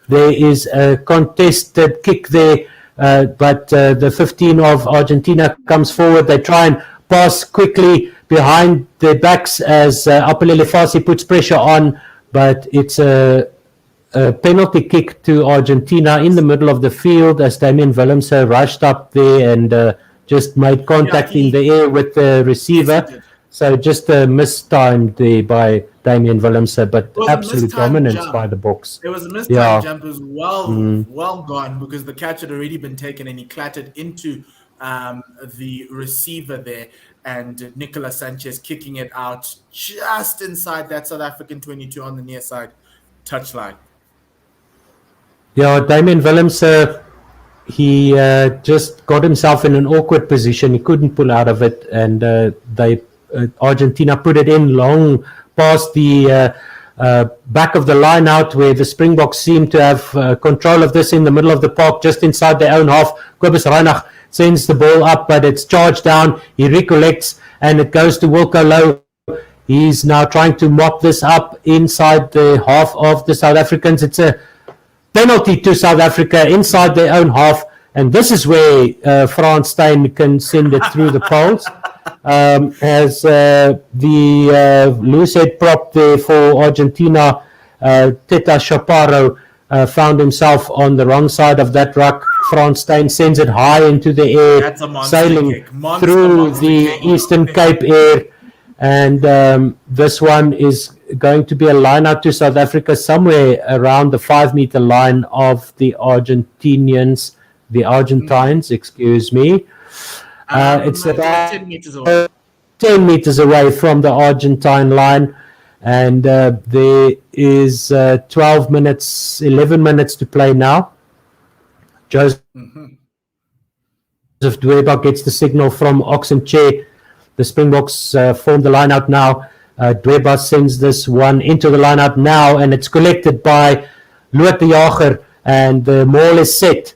There is a contested kick there, but the 15 of Argentina comes forward. They try and pass quickly behind their backs as Apelele Fasi puts pressure on, but it's a penalty kick to Argentina in the middle of the field as Damian Willemse rushed up there and just made contact in the air with the receiver. Yes, so just a mistimed there by Damian Willemse, but absolute dominance by the Boks. It was a mistimed jump as well, well gone, because the catch had already been taken and he clattered into the receiver there, and Nicolas Sanchez kicking it out just inside that South African 22 on the near side touchline. Yeah, Damian Willemse, he just got himself in an awkward position. He couldn't pull out of it, and Argentina put it in long past the back of the line out, where the Springboks seem to have control of this in the middle of the park, just inside their own half. Gqeberha sends the ball up, but it's charged down. He recollects, and it goes to Wilco Louw. He's now trying to mop this up inside the half of the South Africans. It's a penalty to South Africa inside their own half, and this is where Frans Steyn can send it through the poles. As the loose head prop there for Argentina, Teta Chaparro, found himself on the wrong side of that ruck. Frans Steyn sends it high into the air, sailing through the Eastern Cape air. And this one is going to be a line out to South Africa somewhere around the 5-meter line of the Argentines, excuse me. It's about 10 meters away. 10 meters away from the Argentine line. And there is 11 minutes to play now. Joseph Gqeberha gets the signal from Oxenchair. The Springboks form the line out now. Gqeberha sends this one into the line out now, and it's collected by Loot de Jager, and the maul is set.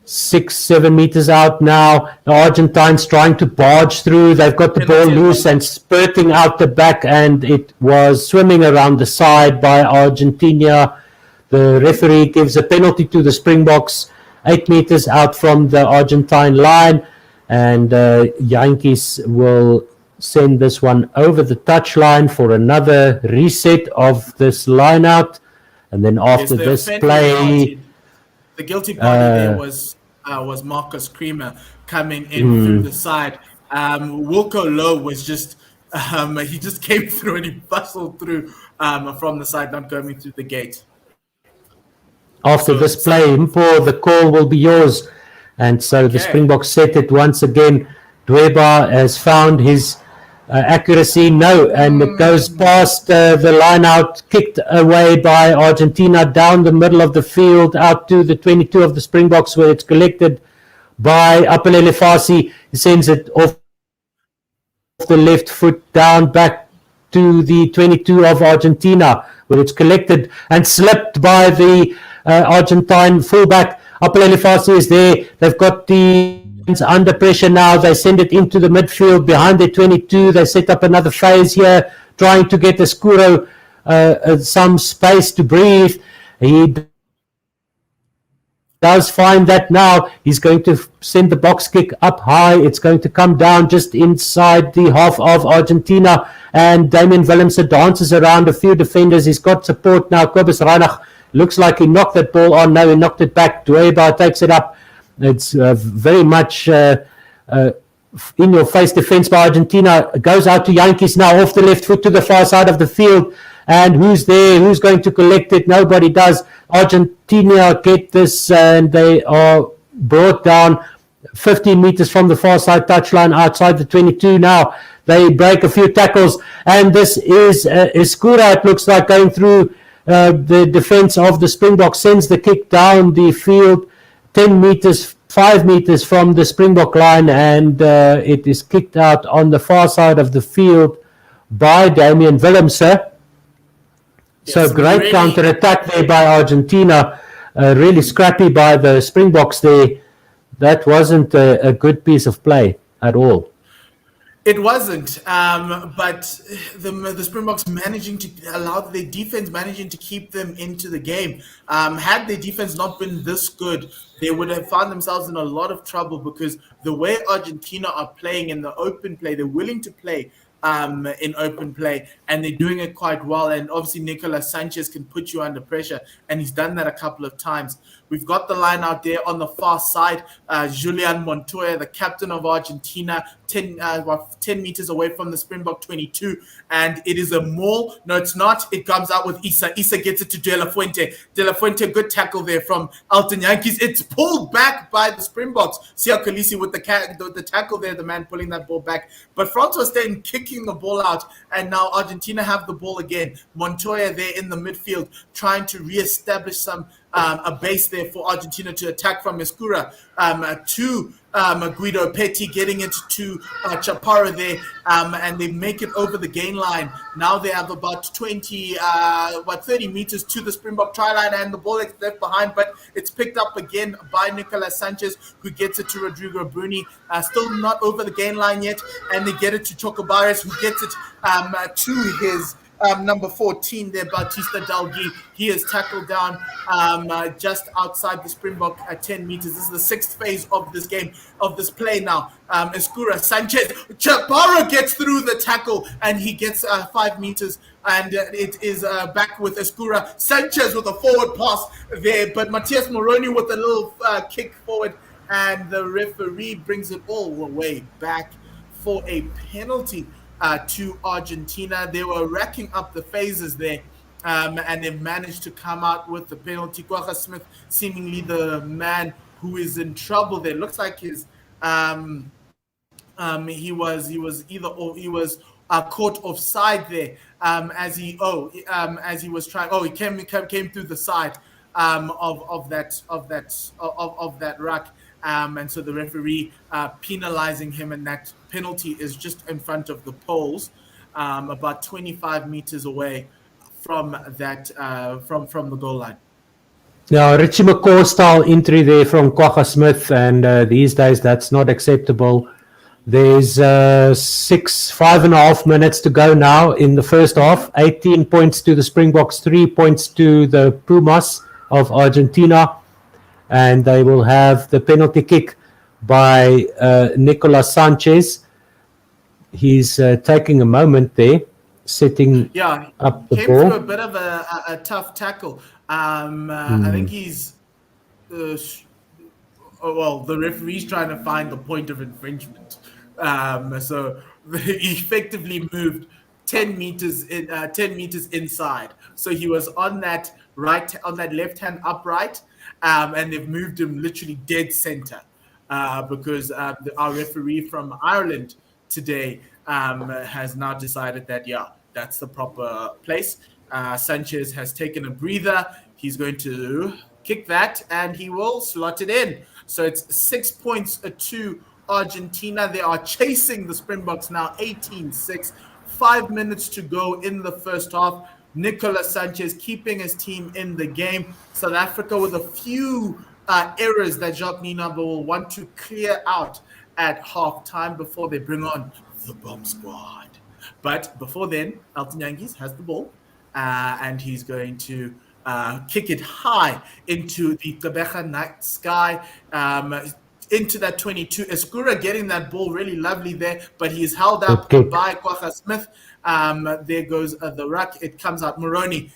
6-7 meters out now. The Argentines trying to barge through. They've got the ball loose and spurting out the back, and it was swimming around the side by Argentina. The referee gives a penalty to the Springboks, 8 meters out from the Argentine line, and Yankees will send this one over the touchline for another reset of this line out. And then after this play, the guilty party there was Marcus Creamer coming in through the side. Wilco Lowe was just he just came through and he bustled through from the side, not going through the gate. After this play, Mpo, the call will be yours. And so the Springboks set it once again. Gqeberha has found his accuracy, and it goes past the line out, kicked away by Argentina down the middle of the field out to the 22 of the Springboks, where it's collected by Apelele Fasi. He sends it off the left foot down back to the 22 of Argentina, where it's collected and slipped by the Argentine fullback. Apelele Fasi is there. They've got the under pressure now. They send it into the midfield behind the 22. They set up another phase here, trying to get Escuro some space to breathe. He does find that now. He's going to send the box kick up high. It's going to come down just inside the half of Argentina, and Damian Willemse dances around a few defenders. He's got support now. Kobus Reinach looks like he knocked that ball on. No, he knocked it back. Gqeberha takes it up. It's very much in-your-face defense by Argentina. Goes out to Yankees now off the left foot to the far side of the field. And who's there? Who's going to collect it? Nobody does. Argentina get this, and they are brought down 15 meters from the far side touchline outside the 22 now. They break a few tackles, and this is Escuro, it looks like, going through the defense of the Springboks, sends the kick down the field 10 meters, 5 meters from the Springbok line, and it is kicked out on the far side of the field by Damian Willemse. So great counter-attack there by Argentina, really scrappy by the Springboks there. That wasn't a good piece of play at all. It wasn't, but the Springboks managing to allow their defense managing to keep them into the game. Had their defense not been this good, they would have found themselves in a lot of trouble, because the way Argentina are playing in the open play, they're willing to play in open play, and they're doing it quite well. And obviously Nicolas Sanchez can put you under pressure, and he's done that a couple of times. We've got the line out there on the far side. Julian Montoya, the captain of Argentina, 10 meters away from the Springbok 22. And it is a maul. No, it's not. It comes out with Issa. Issa gets it to De La Fuente. De La Fuente, good tackle there from Alton Yankees. It's pulled back by the Springboks. Sia Kolisi with the tackle there, the man pulling that ball back. But Francois Steyn kicking the ball out. And now Argentina have the ball again. Montoya there in the midfield, trying to reestablish a base there for Argentina to attack from Escuro to Guido Petty, getting it to Chaparro there, and they make it over the gain line. Now they have about 30 meters to the Springbok try line, and the ball is left behind, but it's picked up again by Nicolas Sanchez, who gets it to Rodrigo Bruni. Still not over the gain line yet, and they get it to Chocobares, who gets it to number 14 there, Bautista Dalgi. He is tackled down just outside the Springbok at 10 meters. This is the sixth phase of this game, of this play now. Escura Sanchez. Gqeberha gets through the tackle and he gets 5 meters. And it is back with Escura Sanchez with a forward pass there. But Matias Moroni with a little kick forward. And the referee brings it all the way back for a penalty to Argentina. They were racking up the phases there, and they've managed to come out with the penalty. Gqeberha Smith, seemingly the man who is in trouble there. Looks like he was caught offside there as he was trying. Oh, he came through the side of that ruck. And so the referee penalizing him, and that penalty is just in front of the poles, about 25 meters away from that from the goal line. Yeah, Richie McCaw style entry there from Gqeberha Smith, and these days that's not acceptable. There's 5.5 minutes to go now in the first half. 18 points to the Springboks, 3 points to the Pumas of Argentina. And they will have the penalty kick by Nicolas Sanchez. He's taking a moment there, setting up the came ball. Through a bit of a tough tackle. I think he's the referee's trying to find the point of infringement. So he effectively moved 10 meters inside. So he was on that left hand upright. And they've moved him literally dead center because our referee from Ireland today has now decided that, that's the proper place. Sanchez has taken a breather. He's going to kick that, and he will slot it in. So it's 6 points to Argentina. They are chasing the Springboks now, 18-6. 5 minutes to go in the first half. Nicolas Sanchez keeping his team in the game. South Africa with a few errors that Jacques Nienaber will want to clear out at halftime before they bring on the bomb squad. But before then, Elton Jantjies has the ball, and he's going to kick it high into the Gqeberha night sky, into that 22. Escura getting that ball really lovely there, but he's held up by Gqeberha Smith. There goes the ruck. It comes out Moroni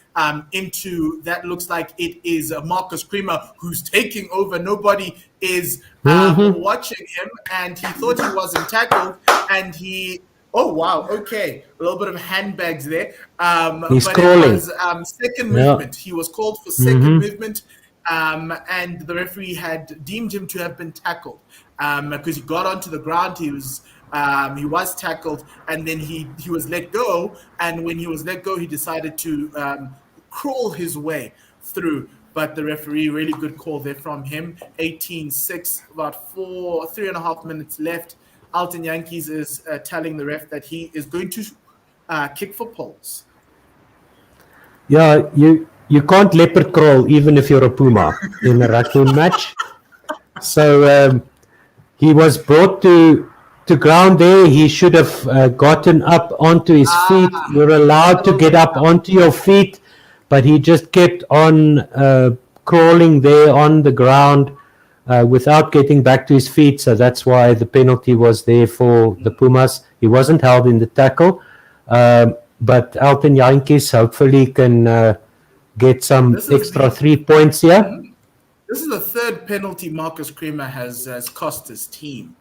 into that. Looks like it is Marcus Creamer who's taking over. Nobody is watching him, and he thought he wasn't tackled, and he. Oh wow! Okay, a little bit of handbags there. He's but calling. It was second movement. He was called for second movement. And the referee had deemed him to have been tackled because he got onto the ground. He was tackled, and then he was let go. And when he was let go, he decided to crawl his way through. But the referee, really good call there from him. 18-6, about 3.5 minutes left. Elton Jantjies is telling the ref that he is going to kick for poles. Yeah, you can't leopard crawl even if you're a puma in a raccoon match. So he was brought to ground there. He should have gotten up onto his feet. You're allowed to get up onto your feet, but he just kept on crawling there on the ground without getting back to his feet. So that's why the penalty was there for the Pumas. He wasn't held in the tackle, but Elton Jantjies hopefully can get some extra 3 points here. This is the third penalty Marcus Creamer has cost his team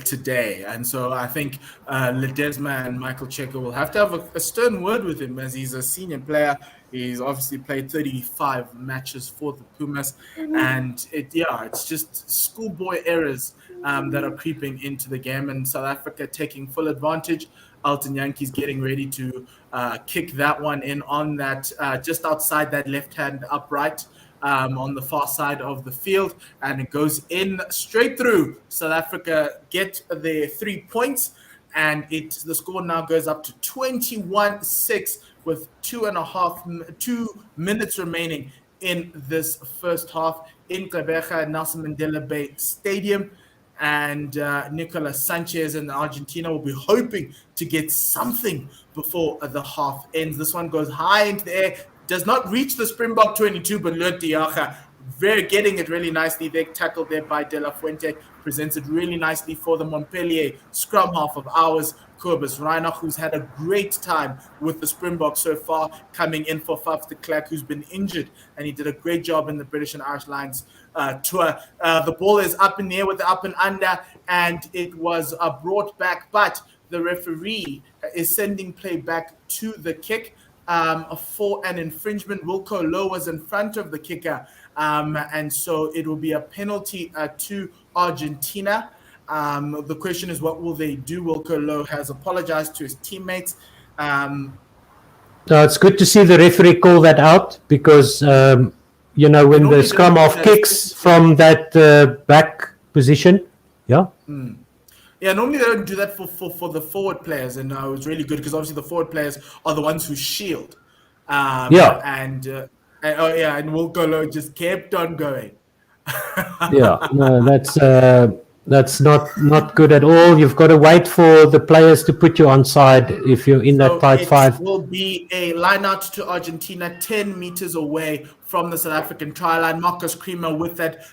today. And so I think Ledesma and Michael Checker will have to have a stern word with him, as he's a senior player. He's obviously played 35 matches for the Pumas. And it's just schoolboy errors that are creeping into the game, and South Africa taking full advantage. Elton Jantjies getting ready to kick that one in on that just outside that left-hand upright on the far side of the field, and it goes in straight through. South Africa get their 3 points, and the score now goes up to 21-6 with 2 minutes remaining in this first half in Gqeberha, Nelson Mandela Bay Stadium. and Nicolas Sanchez in Argentina will be hoping to get something before the half ends. This one goes high into the air, does not reach the Springbok 22, but Gqeberha getting it really nicely. They tackled there by De La Fuente, presented really nicely for the Montpellier scrum half of ours, Kobus Reinach, who's had a great time with the Springboks so far, coming in for Faf de Klerk, who's been injured, and he did a great job in the British and Irish Lions tour. The ball is up in the air with the up and under, and it was brought back, but the referee is sending play back to the kick for an infringement. Wilco Low was in front of the kicker, and so it will be a penalty to Argentina. The question is, what will they do? Wilco Low has apologized to his teammates. It's good to see the referee call that out because, when the scrum half kicks from that back position, yeah. Yeah, normally they don't do that for the forward players, and it was really good because obviously the forward players are the ones who shield. And Wilco Low just kept on going. That's not good at all. You've got to wait for the players to put you on side if you're in that tight five. It will be a line out to Argentina 10 meters away from the South African try line. Marcus Creamer with that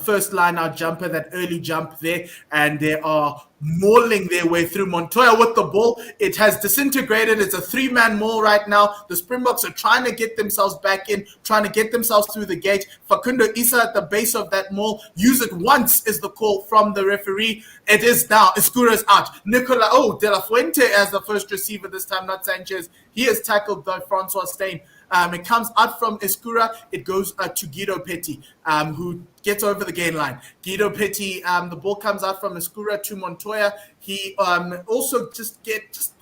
first line out jumper, that early jump there, and they are mauling their way through. Montoya with the ball. It has disintegrated. It's a 3-man maul right now. The Springboks are trying to get themselves back in, trying to get themselves through the gate. Facundo Issa at the base of that maul. Use it once is the call from the referee. It is now. Escura's out. De La Fuente as the first receiver this time, not Sanchez. He has tackled by Francois Steyn. It comes out from Escura. It goes to Gqeberha, who gets over the gain line. Gqeberha, the ball comes out from Escura to Montoya. He also just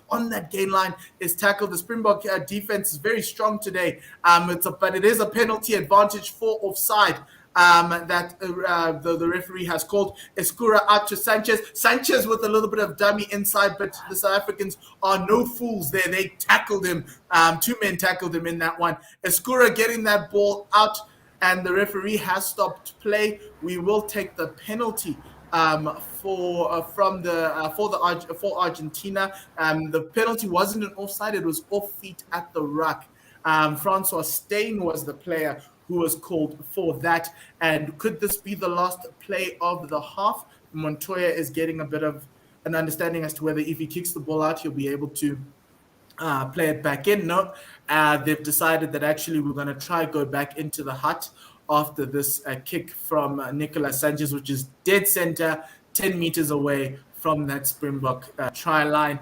on that gain line is tackled. The Springbok defense is very strong today. But it is a penalty advantage for offside. That the referee has called. Escura out to Sanchez. Sanchez with a little bit of dummy inside, but the South Africans are no fools there. They tackled him. 2 men tackled him in that one. Escura getting that ball out, and the referee has stopped play. We will take the penalty for Argentina. The penalty wasn't an offside; it was off feet at the ruck. Francois Steyn was the player who was called for that. And could this be the last play of the half? Montoya is getting a bit of an understanding as to whether if he kicks the ball out, he'll be able to play it back in. No, they've decided that actually we're going to go back into the hut after this kick from Nicolas Sanchez, which is dead center, 10 meters away from that Springbok try line.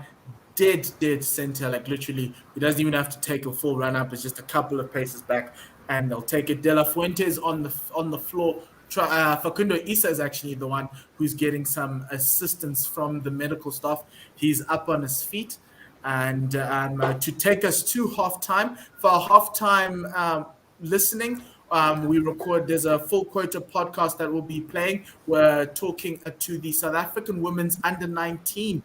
Dead center, like literally, he doesn't even have to take a full run up. It's just a couple of paces back, and they'll take it. De La Fuente is on the floor. Facundo Issa is actually the one who's getting some assistance from the medical staff. He's up on his feet, and to take us to halftime. For our halftime listening, there's a full quota podcast that will be playing. We're talking to the South African women's under-19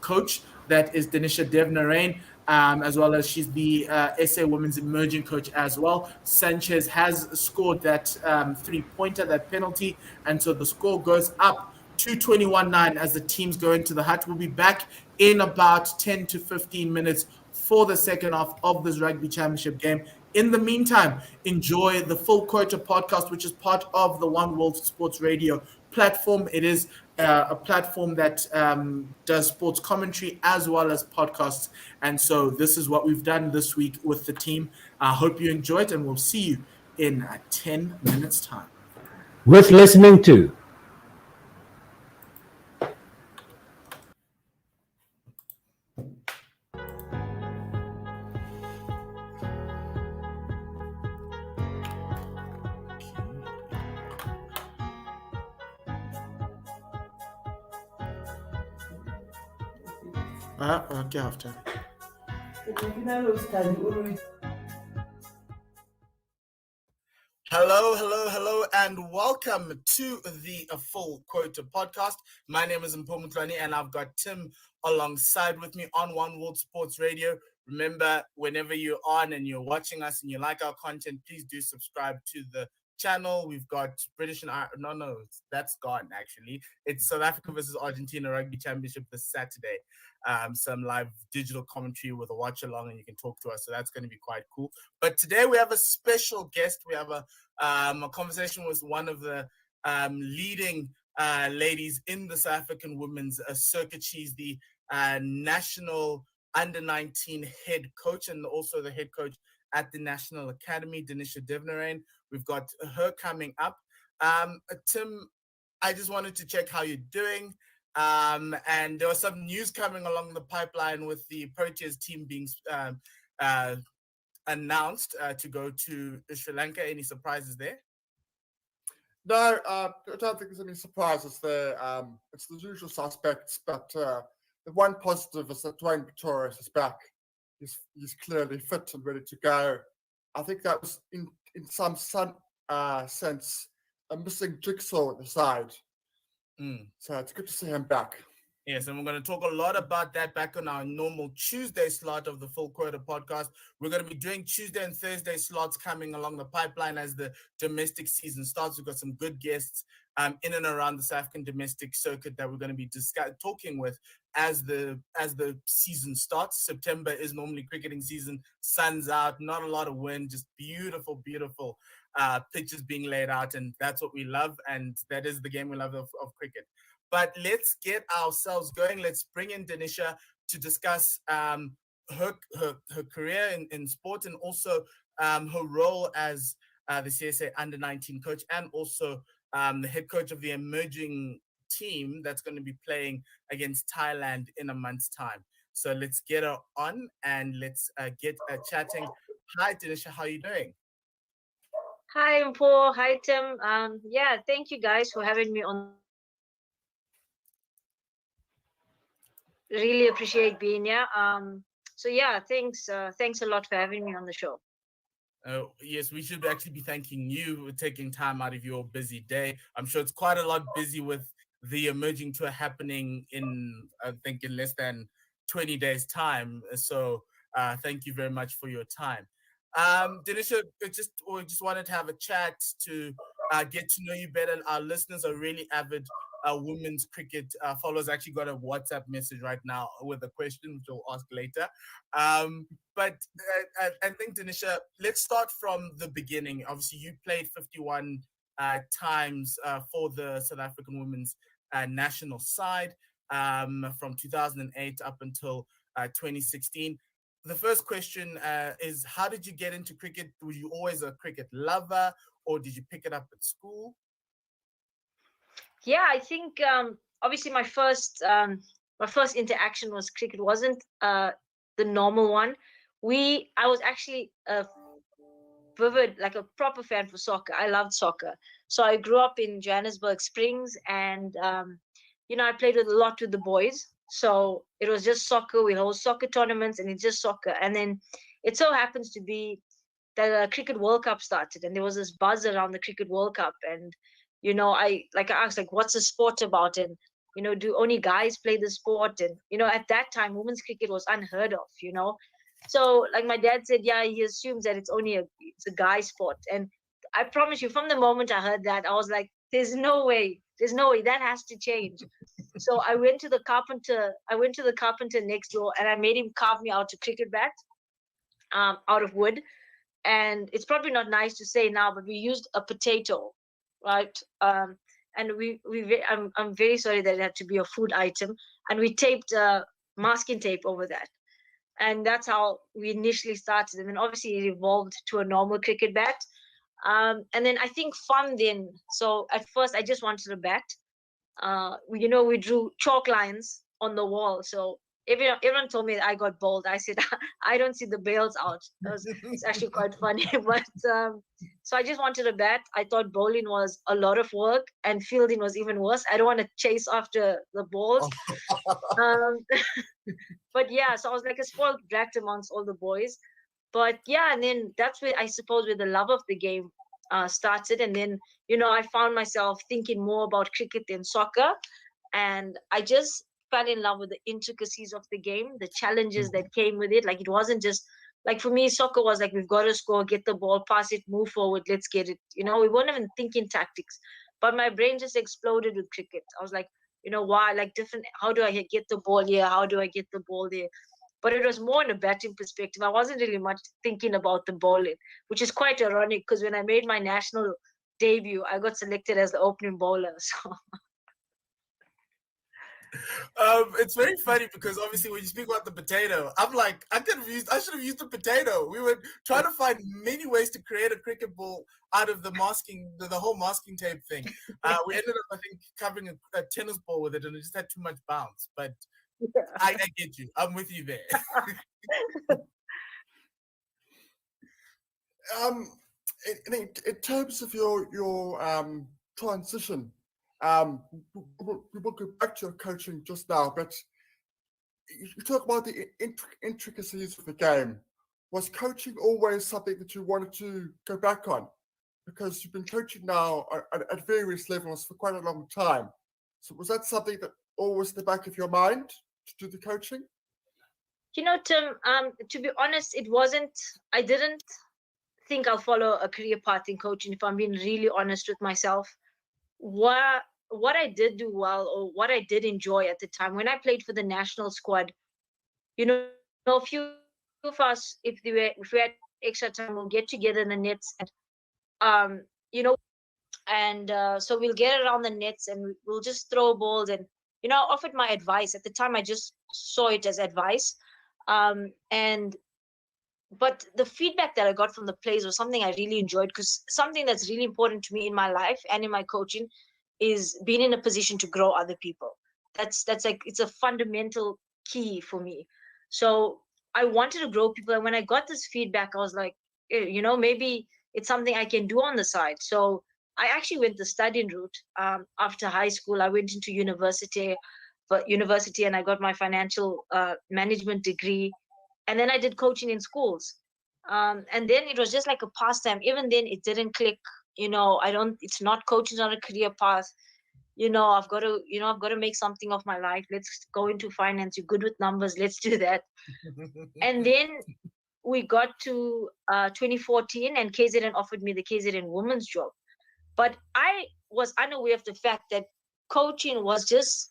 coach. That is Denisha Devnarain, as well as she's the SA Women's Emerging Coach as well. Sanchez has scored that 3-pointer, that penalty, and so the score goes up to 21-9 as the teams go into the hut. We'll be back in about 10 to 15 minutes for the second half of this Rugby Championship game. In the meantime, enjoy the Full Quota podcast, which is part of the One World Sports Radio platform. It is a platform that does sports commentary as well as podcasts. And so this is what we've done this week with the team. I hope you enjoyed, and we'll see you in 10 minutes' time. Worth listening to. Okay, after. Hello, and welcome to the Full Quota podcast. My name is Mpumutlani, and I've got Tim alongside with me on One World Sports Radio. Remember, whenever you're on and you're watching us and you like our content, please do subscribe to the channel. We've got British and no, that's gone actually. It's South Africa versus Argentina Rugby Championship this Saturday. Some live digital commentary with a watch along, and you can talk to us. So that's going to be quite cool. But today we have a special guest. We have a conversation with one of the leading ladies in the South African women's circuit. She's the national under-19 head coach and also the head coach at the National Academy, Gqeberha. We've got her coming up. Tim, I just wanted to check how you're doing. And there was some news coming along the pipeline with the Proteas team being announced to go to Sri Lanka. Any surprises there? No, I don't think there's any surprises there. It's the usual suspects, but the one positive is that Dwayne Pretorius is back. He's clearly fit and ready to go. I think that was in some sense a missing jigsaw at the side. So it's good to see him back. Yes, and we're going to talk a lot about that back on our normal Tuesday slot of the Full Quota podcast. We're going to be doing Tuesday and Thursday slots coming along the pipeline as the domestic season starts. We've got some good guests in and around the South African domestic circuit that we're going to be talking with as the season starts. September is normally cricketing season. Sun's out, not a lot of wind, just beautiful, beautiful pitches being laid out, and that's what we love, and that is the game we love of cricket. But let's get ourselves going. Let's bring in Danisha to discuss her career in sport and also her role as the CSA under-19 coach and also the head coach of the emerging team that's going to be playing against Thailand in a month's time. So let's get her on and let's get chatting. Hi, Danisha. How are you doing? Hi, Mpo. Hi, Tim. Yeah, thank you guys for having me on. Really appreciate being here. So yeah, thanks a lot for having me on the show. Yes, we should actually be thanking you for taking time out of your busy day. I'm sure it's quite a lot busy with the emerging tour happening in, I think, in less than 20 days' time. So thank you very much for your time. Danisha, we just wanted to have a chat to get to know you better. Our listeners are really avid women's cricket followers. I actually got a WhatsApp message right now with a question, which I'll ask later. But I think, Danisha, let's start from the beginning. Obviously, you played 51 times for the South African women's national side from 2008 up until 2016. The first question is, how did you get into cricket? Were you always a cricket lover, or did you pick it up at school? Yeah, I think obviously my first interaction was cricket. It wasn't the normal one. I was actually a proper fan for soccer. I loved soccer. So I grew up in Johannesburg Springs, and I played a lot with the boys. So it was just soccer. We host soccer tournaments, and it's just soccer. And then it so happens to be that the Cricket World Cup started, and there was this buzz around the Cricket World Cup. And I asked, what's the sport about? And do only guys play the sport? And at that time, women's cricket was unheard of. So my dad said, yeah, he assumes that it's a guy sport. And I promise you, from the moment I heard that, I was like, there's no way, that has to change. So I went to the carpenter next door, and I made him carve me out a cricket bat out of wood. And it's probably not nice to say now, but we used a potato, right? And I'm very sorry that it had to be a food item, and we taped masking tape over that. And that's how we initially started. And then obviously it evolved to a normal cricket bat. And then I think fun then. So at first I just wanted a bat. We drew chalk lines on the wall. So everyone told me that I got bowled. I said, I don't see the bails out. It's actually quite funny. But so I just wanted a bat. I thought bowling was a lot of work and fielding was even worse. I don't want to chase after the balls. But yeah, so I was like a spoiled brat amongst all the boys. But yeah, and then that's where I suppose where the love of the game started. And then, I found myself thinking more about cricket than soccer. And I just fell in love with the intricacies of the game, the challenges that came with it. Like, it wasn't just Like for me, soccer was like, we've got to score, get the ball, pass it, move forward, let's get it. We weren't even thinking tactics. But my brain just exploded with cricket. I was like, why? Like different, how do I get the ball here? How do I get the ball there? But it was more in a batting perspective. I wasn't really much thinking about the bowling, which is quite ironic because when I made my national debut, I got selected as the opening bowler. So It's very funny because obviously when you speak about the potato, I'm like, I should have used the potato. We were trying to find many ways to create a cricket ball out of the masking, the whole masking tape thing. We ended up, I think, covering a tennis ball with it, and it just had too much bounce. But I get you. I'm with you there. In terms of your transition, we will go back to your coaching just now, but you talk about the intricacies of the game. Was coaching always something that you wanted to go back on? Because you've been coaching now at various levels for quite a long time. So was that something that always in the back of your mind to do the coaching? Tim, to be honest, it wasn't. I didn't think I'll follow a career path in coaching, if I'm being really honest with myself. What I did do well, or what I did enjoy at the time when I played for the national squad, a few of us, if we had extra time, we'll get together in the nets and so we'll get around the nets and we'll just throw balls. And I offered my advice at the time. I just saw it as advice, but the feedback that I got from the players was something I really enjoyed, because something that's really important to me in my life and in my coaching is being in a position to grow other people. That's like, it's a fundamental key for me. So I wanted to grow people, and when I got this feedback, I was like, maybe it's something I can do on the side. So I actually went the studying route. After high school, I went into university, and I got my financial management degree, and then I did coaching in schools. And then it was just like a pastime. Even then, it didn't click. It's not coaching, not a career path. I've got to make something of my life. Let's go into finance. You're good with numbers. Let's do that. And then we got to 2014, and KZN offered me the KZN women's job. But I was unaware of the fact that coaching was just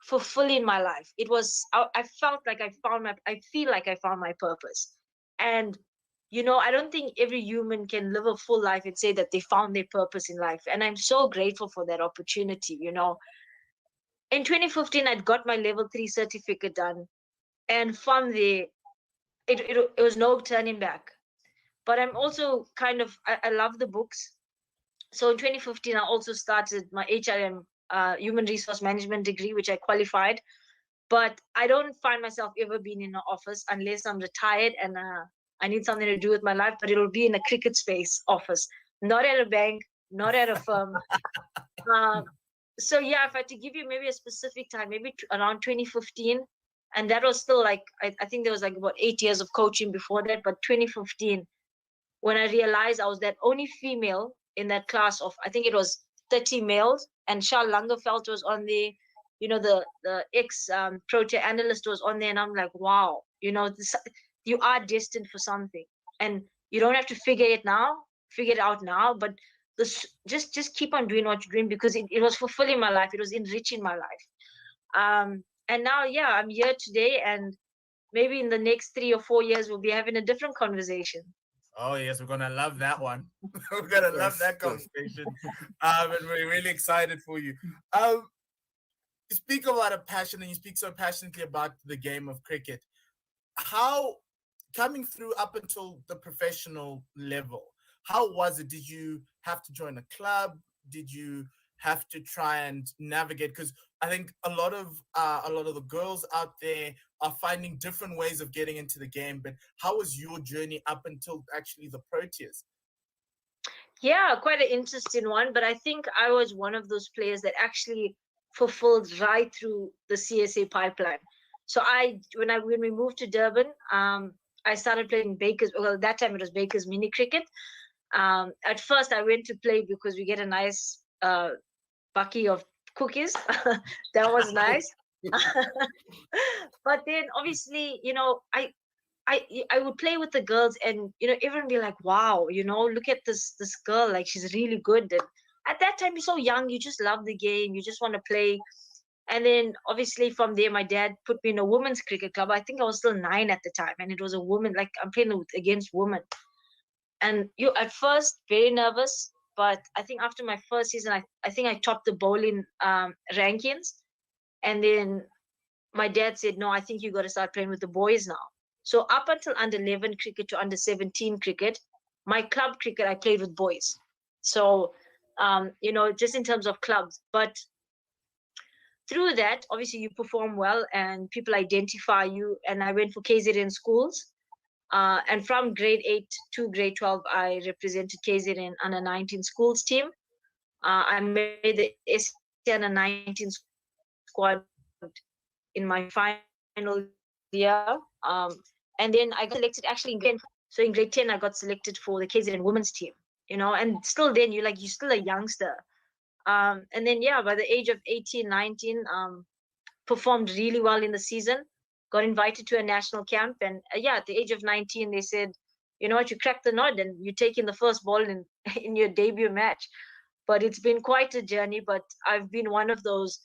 fulfilling my life. It was, I felt like I feel like I found my purpose. And I don't think every human can live a full life and say that they found their purpose in life. And I'm so grateful for that opportunity. In 2015, I'd got my level 3 certificate done. And from there, it was no turning back. But I'm also I love the books. So in 2015, I also started my HRM, Human Resource Management degree, which I qualified. But I don't find myself ever being in an office unless I'm retired and I need something to do with my life, but it'll be in a cricket space office, not at a bank, not at a firm. So yeah, if I had to give you maybe a specific time, maybe around 2015, and that was still like, I think there was like about 8 years of coaching before that, but 2015, when I realized I was that only female in that class of, I think it was 30 males, and Charles Langerveld was on there, the ex Protea analyst was on there, and I'm like, wow, you are destined for something, and you don't have to figure it out now, but just keep on doing what you're doing, because it was fulfilling my life. It was enriching my life. And now, yeah, I'm here today, and maybe in the next 3 or 4 years, we'll be having a different conversation. Oh, yes, we're going to love that one. We're going to love that conversation. And we're really excited for you. You speak a lot of passion, and you speak so passionately about the game of cricket. How, coming through up until the professional level, how was it? Did you have to join a club? Did you have to try and navigate? Because I think a lot of the girls out there are finding different ways of getting into the game. But how was your journey up until actually the Proteas? Yeah, quite an interesting one. But I think I was one of those players that actually fulfilled right through the CSA pipeline. So when we moved to Durban, I started playing Baker's. Well, at that time it was Baker's mini cricket. At first, I went to play because we get a nice bucket of cookies. That was nice. But then, obviously, I would play with the girls, and everyone be like, wow, look at this girl, like she's really good. And at that time, you're so young, you just love the game, you just want to play. And then obviously from there, my dad put me in a women's cricket club. I think I was still 9 at the time, and it was a woman, like I'm playing against women. And you at first very nervous, but I think after my first season, I think I topped the bowling rankings. And then my dad said, no, I think you got to start playing with the boys now. So up until under 11 cricket to under 17 cricket, my club cricket, I played with boys. So, just in terms of clubs. But through that, obviously you perform well and people identify you. And I went for KZN schools. And from grade 8 to grade 12, I represented KZN under 19 schools team. I made the SA under 19 squad in my final year. And then I got selected actually in grade 10. So in grade 10, I got selected for the KZN women's team, and still then you're still a youngster. And then, by the age of 18, 19, performed really well in the season, got invited to a national camp. And at the age of 19, they said, you know what, you cracked the nod and you take in the first ball in your debut match. But it's been quite a journey, but I've been one of those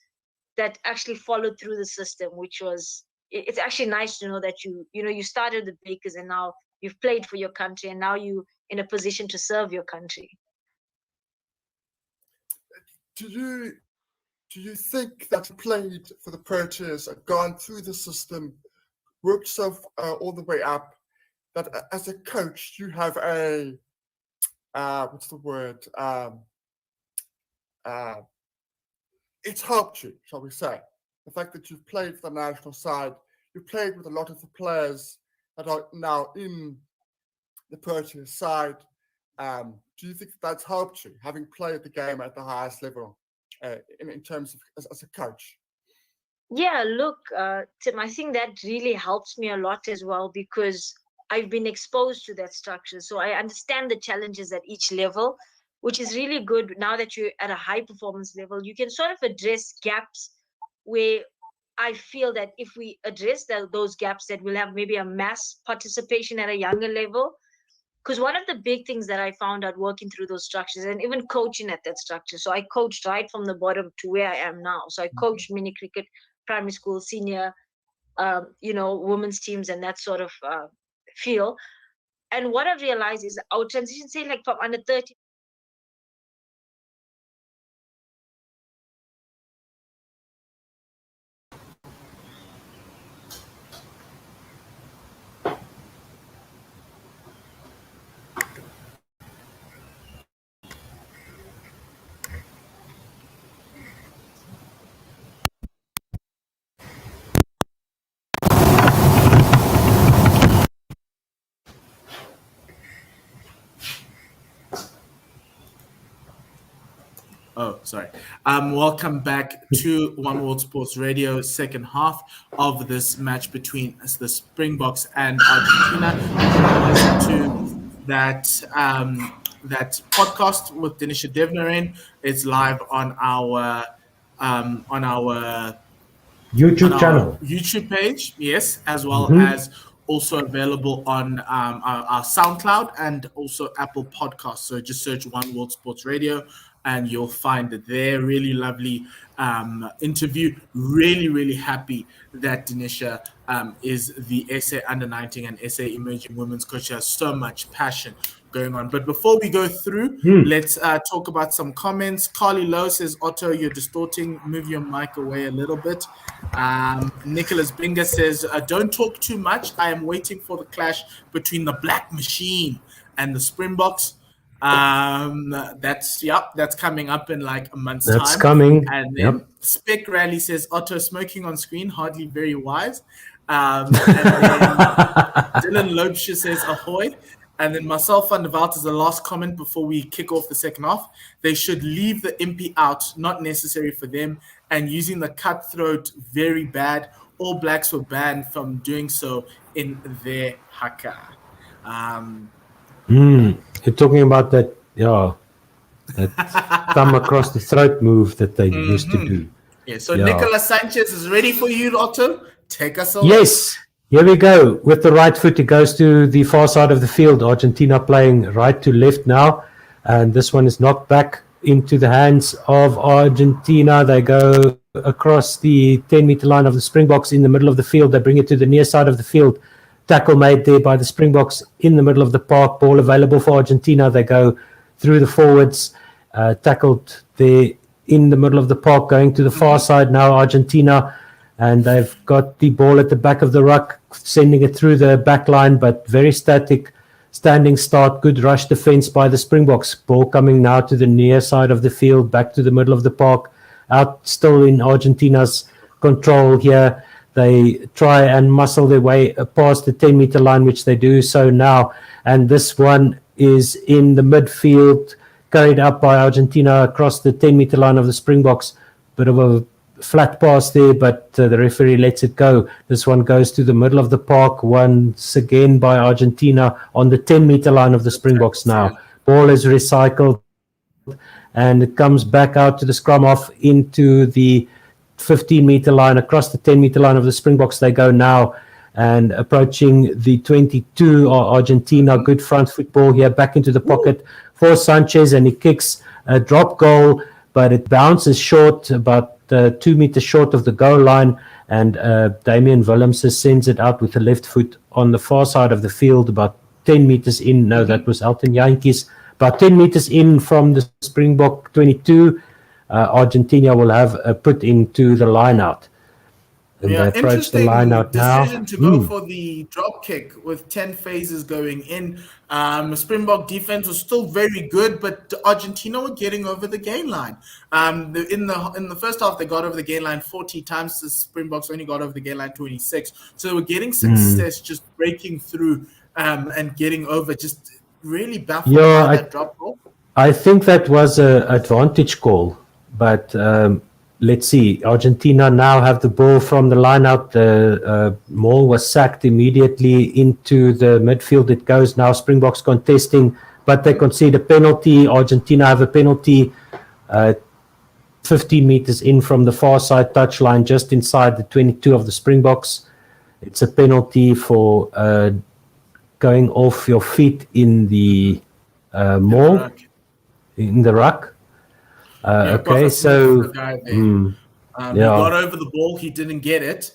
that actually followed through the system, which was, it's actually nice to know that you started the Bakers and now you've played for your country and now you in a position to serve your country. Do you think that you played for the Proteas, gone through the system, worked yourself all the way up, that as a coach you have a what's the word? It's helped you, shall we say? The fact that you've played for the national side, you've played with a lot of the players that are now in the Proteas side. Do you think that's helped you, having played the game at the highest level in terms of as a coach? Yeah, look, Tim, I think that really helps me a lot as well because I've been exposed to that structure. So I understand the challenges at each level, which is really good. Now that you're at a high performance level, you can sort of address gaps where I feel that if we address those gaps, that we'll have maybe a mass participation at a younger level. Because one of the big things that I found out working through those structures and even coaching at that structure, so I coached right from the bottom to where I am now. So I coached mini cricket, primary school, senior, women's teams and that sort of feel. And what I've realized is our transition, say like from under 13, Oh, sorry. Welcome back to One World Sports Radio, second half of this match between the Springboks and Argentina. To that podcast with Dinisha Devnaren. It's live on our YouTube channel, YouTube page, yes, as well as also available on our SoundCloud and also Apple Podcasts. So just search One World Sports Radio and you'll find it there. Really lovely interview. Really, really happy that Dinisha is the SA Under-19 and SA Emerging Women's coach. She has so much passion going on. But before we go through, let's talk about some comments. Carly Lowe says, Otto, you're distorting. Move your mic away a little bit. Nicholas Binger says, don't talk too much. I am waiting for the clash between the Black Machine and the Springboks. That's coming up in like a month's time. That's coming. And then Spec Rally says, Otto, smoking on screen, hardly very wise. And then Dylan Lobsha says, ahoy. And then myself and Devalt is the last comment before we kick off the second half. They should leave the impy out, not necessary for them, and using the cutthroat, very bad. All Blacks were banned from doing so in their haka. You're talking about that thumb across the throat move that they used to do. Yeah, so Nicolas Sanchez is ready for you, Otto. Take us away. Yes. Here we go. With the right foot, it goes to the far side of the field. Argentina playing right to left now. And this one is knocked back into the hands of Argentina. They go across the 10-meter line of the Springboks in the middle of the field. They bring it to the near side of the field. Tackle made there by the Springboks in the middle of the park. Ball available for Argentina. They go through the forwards. Tackled there in the middle of the park, going to the far side now, Argentina. And they've got the ball at the back of the ruck, sending it through the back line, but very static, standing start, good rush defense by the Springboks. Ball coming now to the near side of the field, back to the middle of the park, out still in Argentina's control here. They try and muscle their way past the 10-meter line, which they do so now. And this one is in the midfield, carried up by Argentina across the 10-meter line of the Springboks. Bit of a flat pass there, but the referee lets it go. This one goes to the middle of the park once again by Argentina on the 10-meter line of the Springboks now. Ball is recycled and it comes back out to the scrum off into the 15-meter line. Across the 10-meter line of the Springboks they go now, and approaching the 22 are Argentina. Good front football here, back into the pocket for Sanchez, and he kicks a drop goal, but it bounces short, about 2 meters short of the goal line, and Damian Willemse sends it out with the left foot on the far side of the field, about 10 meters in. No, that was Elton Jantjies. About 10 meters in from the Springbok 22, Argentina will have a put into the line out. And they approach the line out now. Decision to go for the drop kick with 10 phases going in. Springbok defense was still very good, but Argentina were getting over the gain line. In the first half, they got over the gain line 40 times. The Springboks only got over the gain line 26. So they were getting success just breaking through and getting over. Just really baffled by that drop goal. I think that was an advantage call, but let's see. Argentina now have the ball from the line out. The Maul was sacked immediately into the midfield. It goes now. Springboks contesting, but they concede a penalty. Argentina have a penalty 15 meters in from the far side touchline, just inside the 22 of the Springboks. It's a penalty for going off your feet in the Maul, in the ruck. Okay, so he got over the ball. He didn't get it.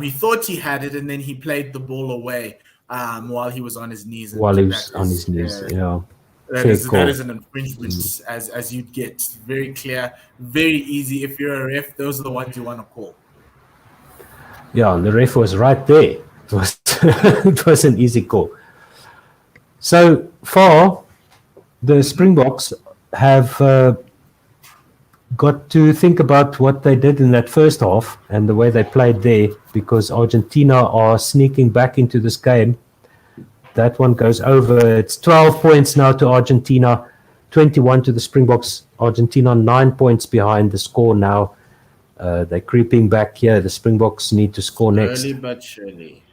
He thought he had it, and then he played the ball away while he was on his knees. While he was on his knees, that is an infringement, as you'd get. Very clear, very easy. If you're a ref, those are the ones you want to call. Yeah, and the ref was right there. It was it was an easy call. So far, the Springboks have got to think about what they did in that first half and the way they played there, because Argentina are sneaking back into this game. That one goes over. It's 12 points now to Argentina, 21 to the Springboks. Argentina 9 points behind the score now. They're creeping back here. The Springboks need to score next.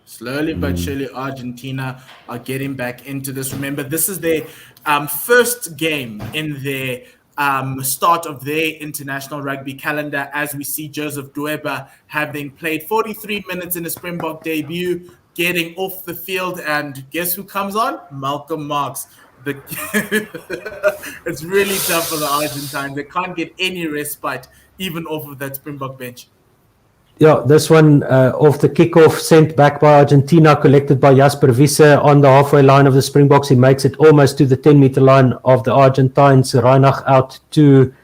Slowly but surely, Argentina are getting back into this. Remember, this is their first game in their start of their international rugby calendar, as we see Joseph Gqeberha having played 43 minutes in a Springbok debut, getting off the field, and guess who comes on? Malcolm Marx. It's really tough for the Argentines. They can't get any respite, even off of that Springbok bench. Yeah, this one off the kickoff, sent back by Argentina, collected by Jasper Wiese on the halfway line of the Springboks. He makes it almost to the 10-meter line of the Argentines. Reinach out to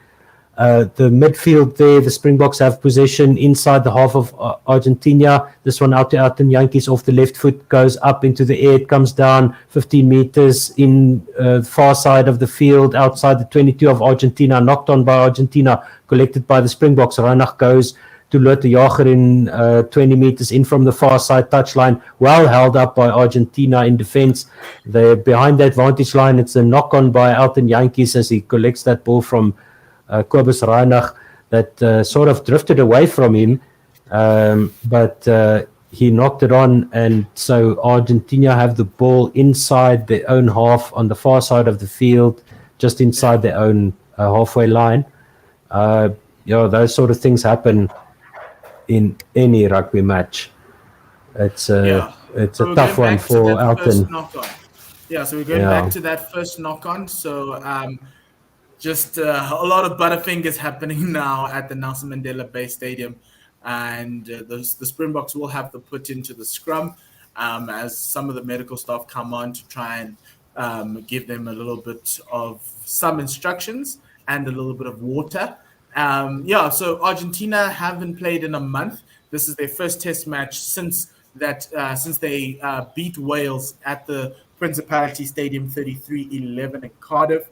the midfield there. The Springboks have possession inside the half of Argentina. This one out to Elton Jantjies off the left foot, goes up into the air. It comes down 15 meters in the far side of the field, outside the 22 of Argentina. Knocked on by Argentina, collected by the Springboks. Reinach goes to Lotte Jager in 20 meters in from the far side touchline, well held up by Argentina in defense. They're behind the advantage line. It's a knock on by Elton Jantjies as he collects that ball from Kobus Reinach that sort of drifted away from him, but he knocked it on, and so Argentina have the ball inside their own half on the far side of the field, just inside their own halfway line. Those sort of things happen in any rugby match. It's Yeah. it's So a we're tough going one back to for that first Elton. knock on. Yeah, so we're going Yeah. back to that first knock on. So just a lot of butterfingers happening now at the Nelson Mandela Bay Stadium, and the Springboks will have to put into the scrum as some of the medical staff come on to try and give them a little bit of some instructions and a little bit of water. Yeah, so Argentina haven't played in a month. This is their first test match since they beat Wales at the Principality Stadium 33-11 in Cardiff.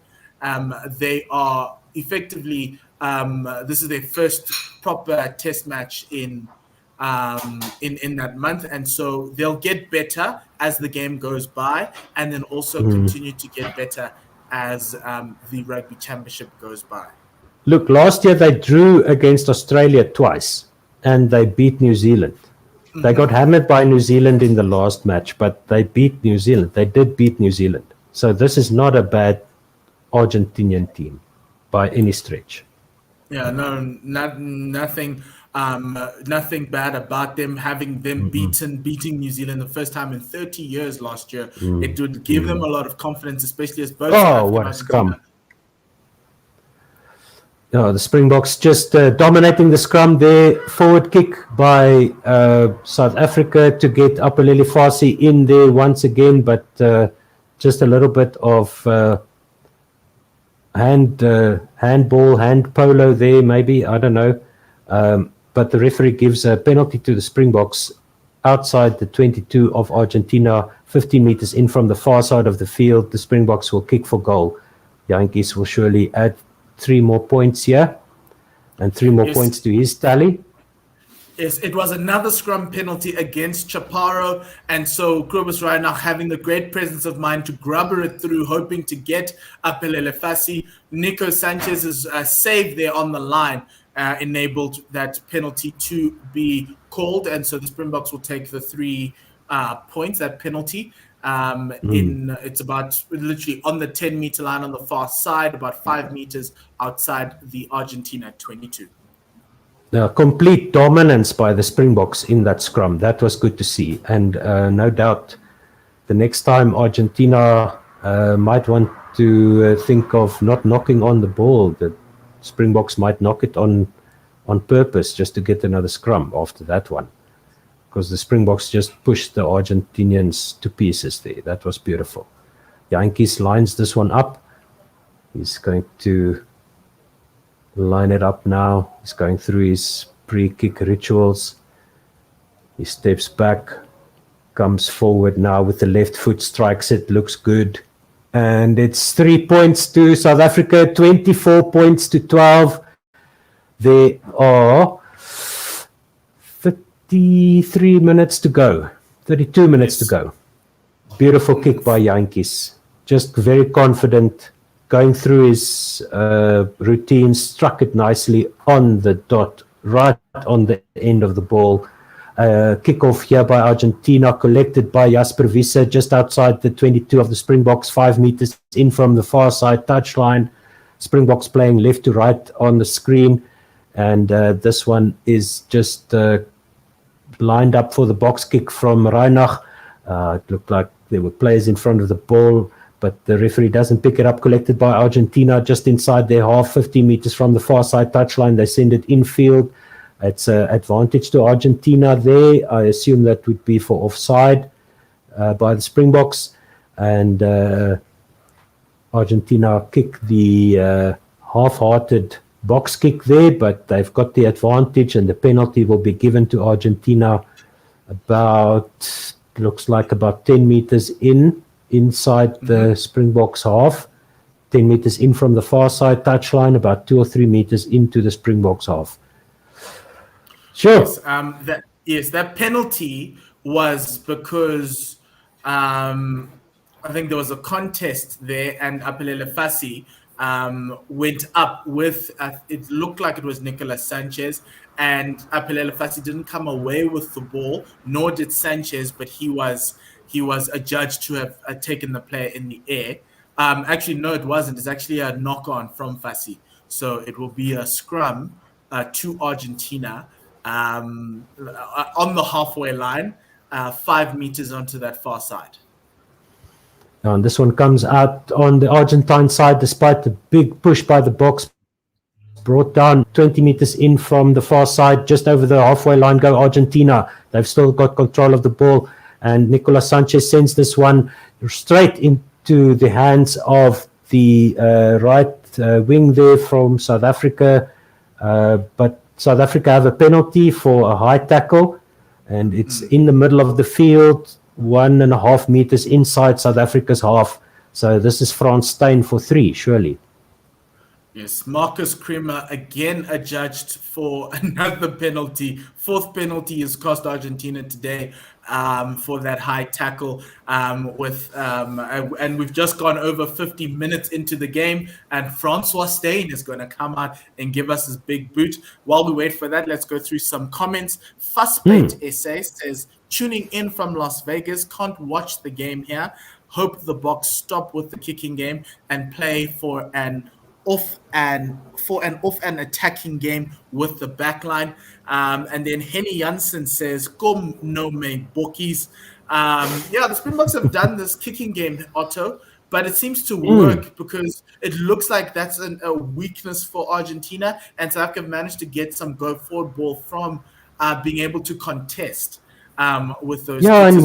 They are effectively this is their first proper test match in that month, and so they'll get better as the game goes by, and then also continue to get better as the Rugby Championship goes by. Look, last year they drew against Australia twice, and they beat New Zealand. They got hammered by New Zealand in the last match, but they beat New Zealand. They did beat New Zealand. So this is not a bad Argentinian team by any stretch. Yeah, no, nothing, nothing bad about them having them beating New Zealand the first time in 30 years last year. It would give them a lot of confidence, especially as both South Oh, Africa what and a Argentina. scrum. The Springboks just dominating the scrum there. Forward kick by South Africa to get Apelele Fassi in there once again, but just a little bit of handball, hand polo there, maybe, I don't know. But the referee gives a penalty to the Springboks outside the 22 of Argentina, 15 meters in from the far side of the field. The Springboks will kick for goal. Yankees will surely add 3 more points here and 3 more points to his tally. Yes, it was another scrum penalty against Chaparro, and so Kobus Reinach having the great presence of mind to grubber it through, hoping to get Apelele Fassi. Nico Sanchez's save there on the line enabled that penalty to be called, and so the Springboks will take the 3 points, that penalty. It's about literally on the 10-meter line on the far side, about 5 meters outside the Argentina 22. Complete dominance by the Springboks in that scrum. That was good to see. And no doubt the next time Argentina might want to think of not knocking on the ball, the Springboks might knock it on purpose just to get another scrum after that one. Because the Springboks just pushed the Argentinians to pieces there. That was beautiful. Yankees lines this one up. He's going to line it up now. He's going through his pre-kick rituals. He steps back, comes forward now with the left foot, strikes it, looks good. And it's 3 points to South Africa, 24 points to 12. There are 33 minutes to go, 32 minutes to go. Beautiful kick by Yankees. Just very confident, going through his routine, struck it nicely on the dot, right on the end of the ball. Kickoff here by Argentina, collected by Jasper Wiese just outside the 22 of the Springboks, 5 meters in from the far side touchline. Springboks playing left to right on the screen. And this one is just lined up for the box kick from Reinach. It looked like there were players in front of the ball, but the referee doesn't pick it up. Collected by Argentina just inside their half, 50 meters from the far side touchline. They send it infield. It's an advantage to Argentina there. I assume that would be for offside by the Springboks. And Argentina kick the half-hearted box kick there, but they've got the advantage, and the penalty will be given to Argentina looks like about 10 meters inside the Springboks half, 10 meters in from the far side touchline, about 2 or 3 meters into the Springboks half. Sure. Yes, that penalty was because I think there was a contest there, and Apelele Fassi went up with, it looked like it was Nicolas Sanchez, and Apelele Fassi didn't come away with the ball, nor did Sanchez, but he was adjudged to have taken the player in the air. Actually, no, it wasn't. It's actually a knock-on from Fassi. So it will be a scrum to Argentina on the halfway line. 5 meters onto that far side. And this one comes out on the Argentine side, despite the big push by the box. Brought down 20 meters in from the far side, just over the halfway line go Argentina. They've still got control of the ball. And Nicolas Sanchez sends this one straight into the hands of the right wing there from South Africa. But South Africa have a penalty for a high tackle. And it's in the middle of the field, 1.5 meters inside South Africa's half. So this is Frans Steyn for 3, surely. Yes, Marcus Gqeberha again adjudged for another penalty. 4th penalty has cost Argentina today for that high tackle. And we've just gone over 50 minutes into the game, and Francois Steyn is going to come out and give us his big boot. While we wait for that, let's go through some comments. Fussbait Essay says, tuning in from Las Vegas, can't watch the game here. Hope the Boks stop with the kicking game and play for an off and attacking game with the backline. And then Henny Janssen says, "Kom no me bokkies." The Springboks have done this kicking game, Otto, but it seems to work because it looks like that's a weakness for Argentina, and South Africa managed to get some go forward ball from being able to contest with those. Yeah, and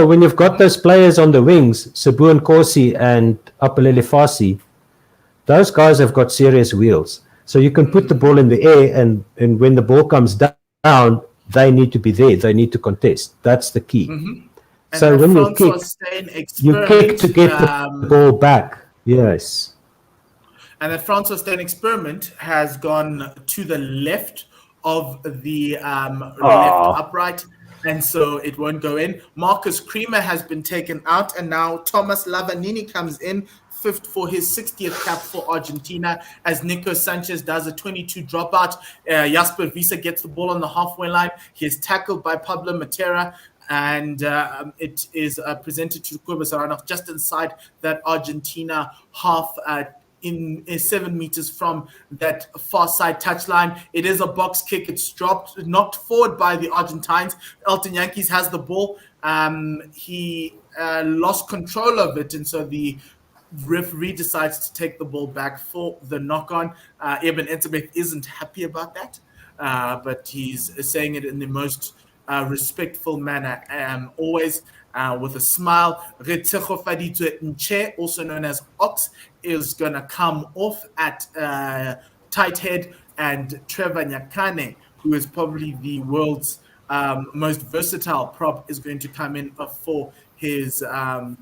when you've got those players on the wings, Sabu and Corsi and Apelele Fasi, those guys have got serious wheels. So you can put the ball in the air, and when the ball comes down, they need to be there. They need to contest. That's the key. So when you kick to get the ball back. Yes. And the Francois Steyn experiment has gone to the left of the left upright, and so it won't go in. Marcus Gqeberha has been taken out, and now Thomas Lavanini comes in, 5th for his 60th cap for Argentina, as Nico Sanchez does a 22 dropout. Jasper Wiese gets the ball on the halfway line. He is tackled by Pablo Matera, and it is presented to Gqeberha just inside that Argentina half, in 7 meters from that far side touchline. It is a box kick. It's knocked forward by the Argentines. Elton Yankees has the ball. He lost control of it, and so the referee decides to take the ball back for the knock-on. Eben Etzebeth isn't happy about that, but he's saying it in the most respectful manner, always with a smile. Retsecho Faditwe Nche, also known as Ox, is going to come off at tight head, and Trevor Nyakane, who is probably the world's most versatile prop, is going to come in for his in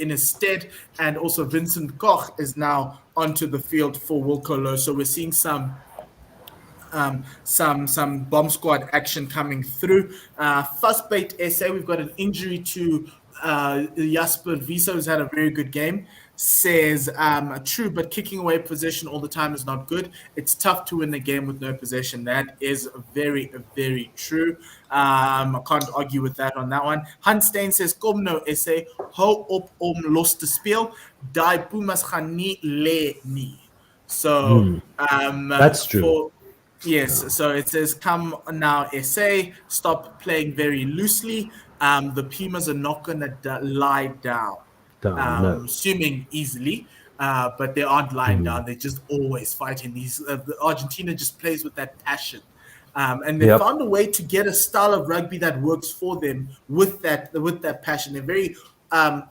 his stead, and also Vincent Koch is now onto the field for Wilco Louw. So we're seeing some bomb squad action coming through. Fussbait SA, we've got an injury to Jasper Wiese, who's had a very good game. Says, true, but kicking away possession all the time is not good. It's tough to win the game with no possession. That is very, very true. I can't argue with that on that one. Hans Steyn says, kom nou essay, hou op om los te speel. Die Pumas gaan nie lê nie. So, that's true. Yes, so it says, come now, SA, stop playing very loosely. The Pumas are not going to lie down. Assuming easily, but they aren't lying down. They're just always fighting. Argentina just plays with that passion. And they found a way to get a style of rugby that works for them with that passion. They're very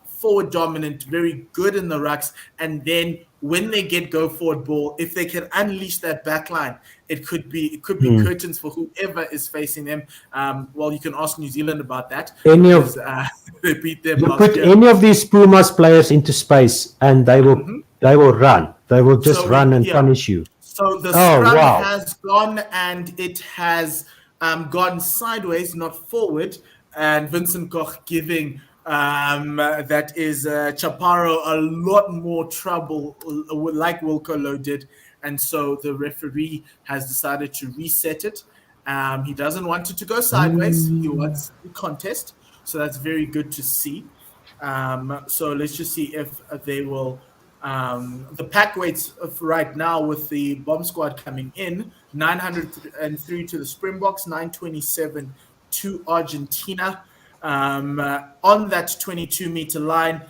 forward dominant, very good in the rucks, and then when they get go forward ball, if they can unleash that back line, it could be curtains for whoever is facing them. Well, you can ask New Zealand about that. They beat them last year. Put any of these Pumas players into space, and they will run. They will just run and punish you. So the scrum has gone, and it has gone sideways, not forward. And Vincent Koch giving that is Chaparro a lot more trouble, like Wilco Louw did, and so the referee has decided to reset it. He doesn't want it to go sideways. He wants the contest, so that's very good to see. So let's just see if they will The pack weights of right now with the bomb squad coming in, 903 to the Springboks, 927 to Argentina. On that 22-meter line,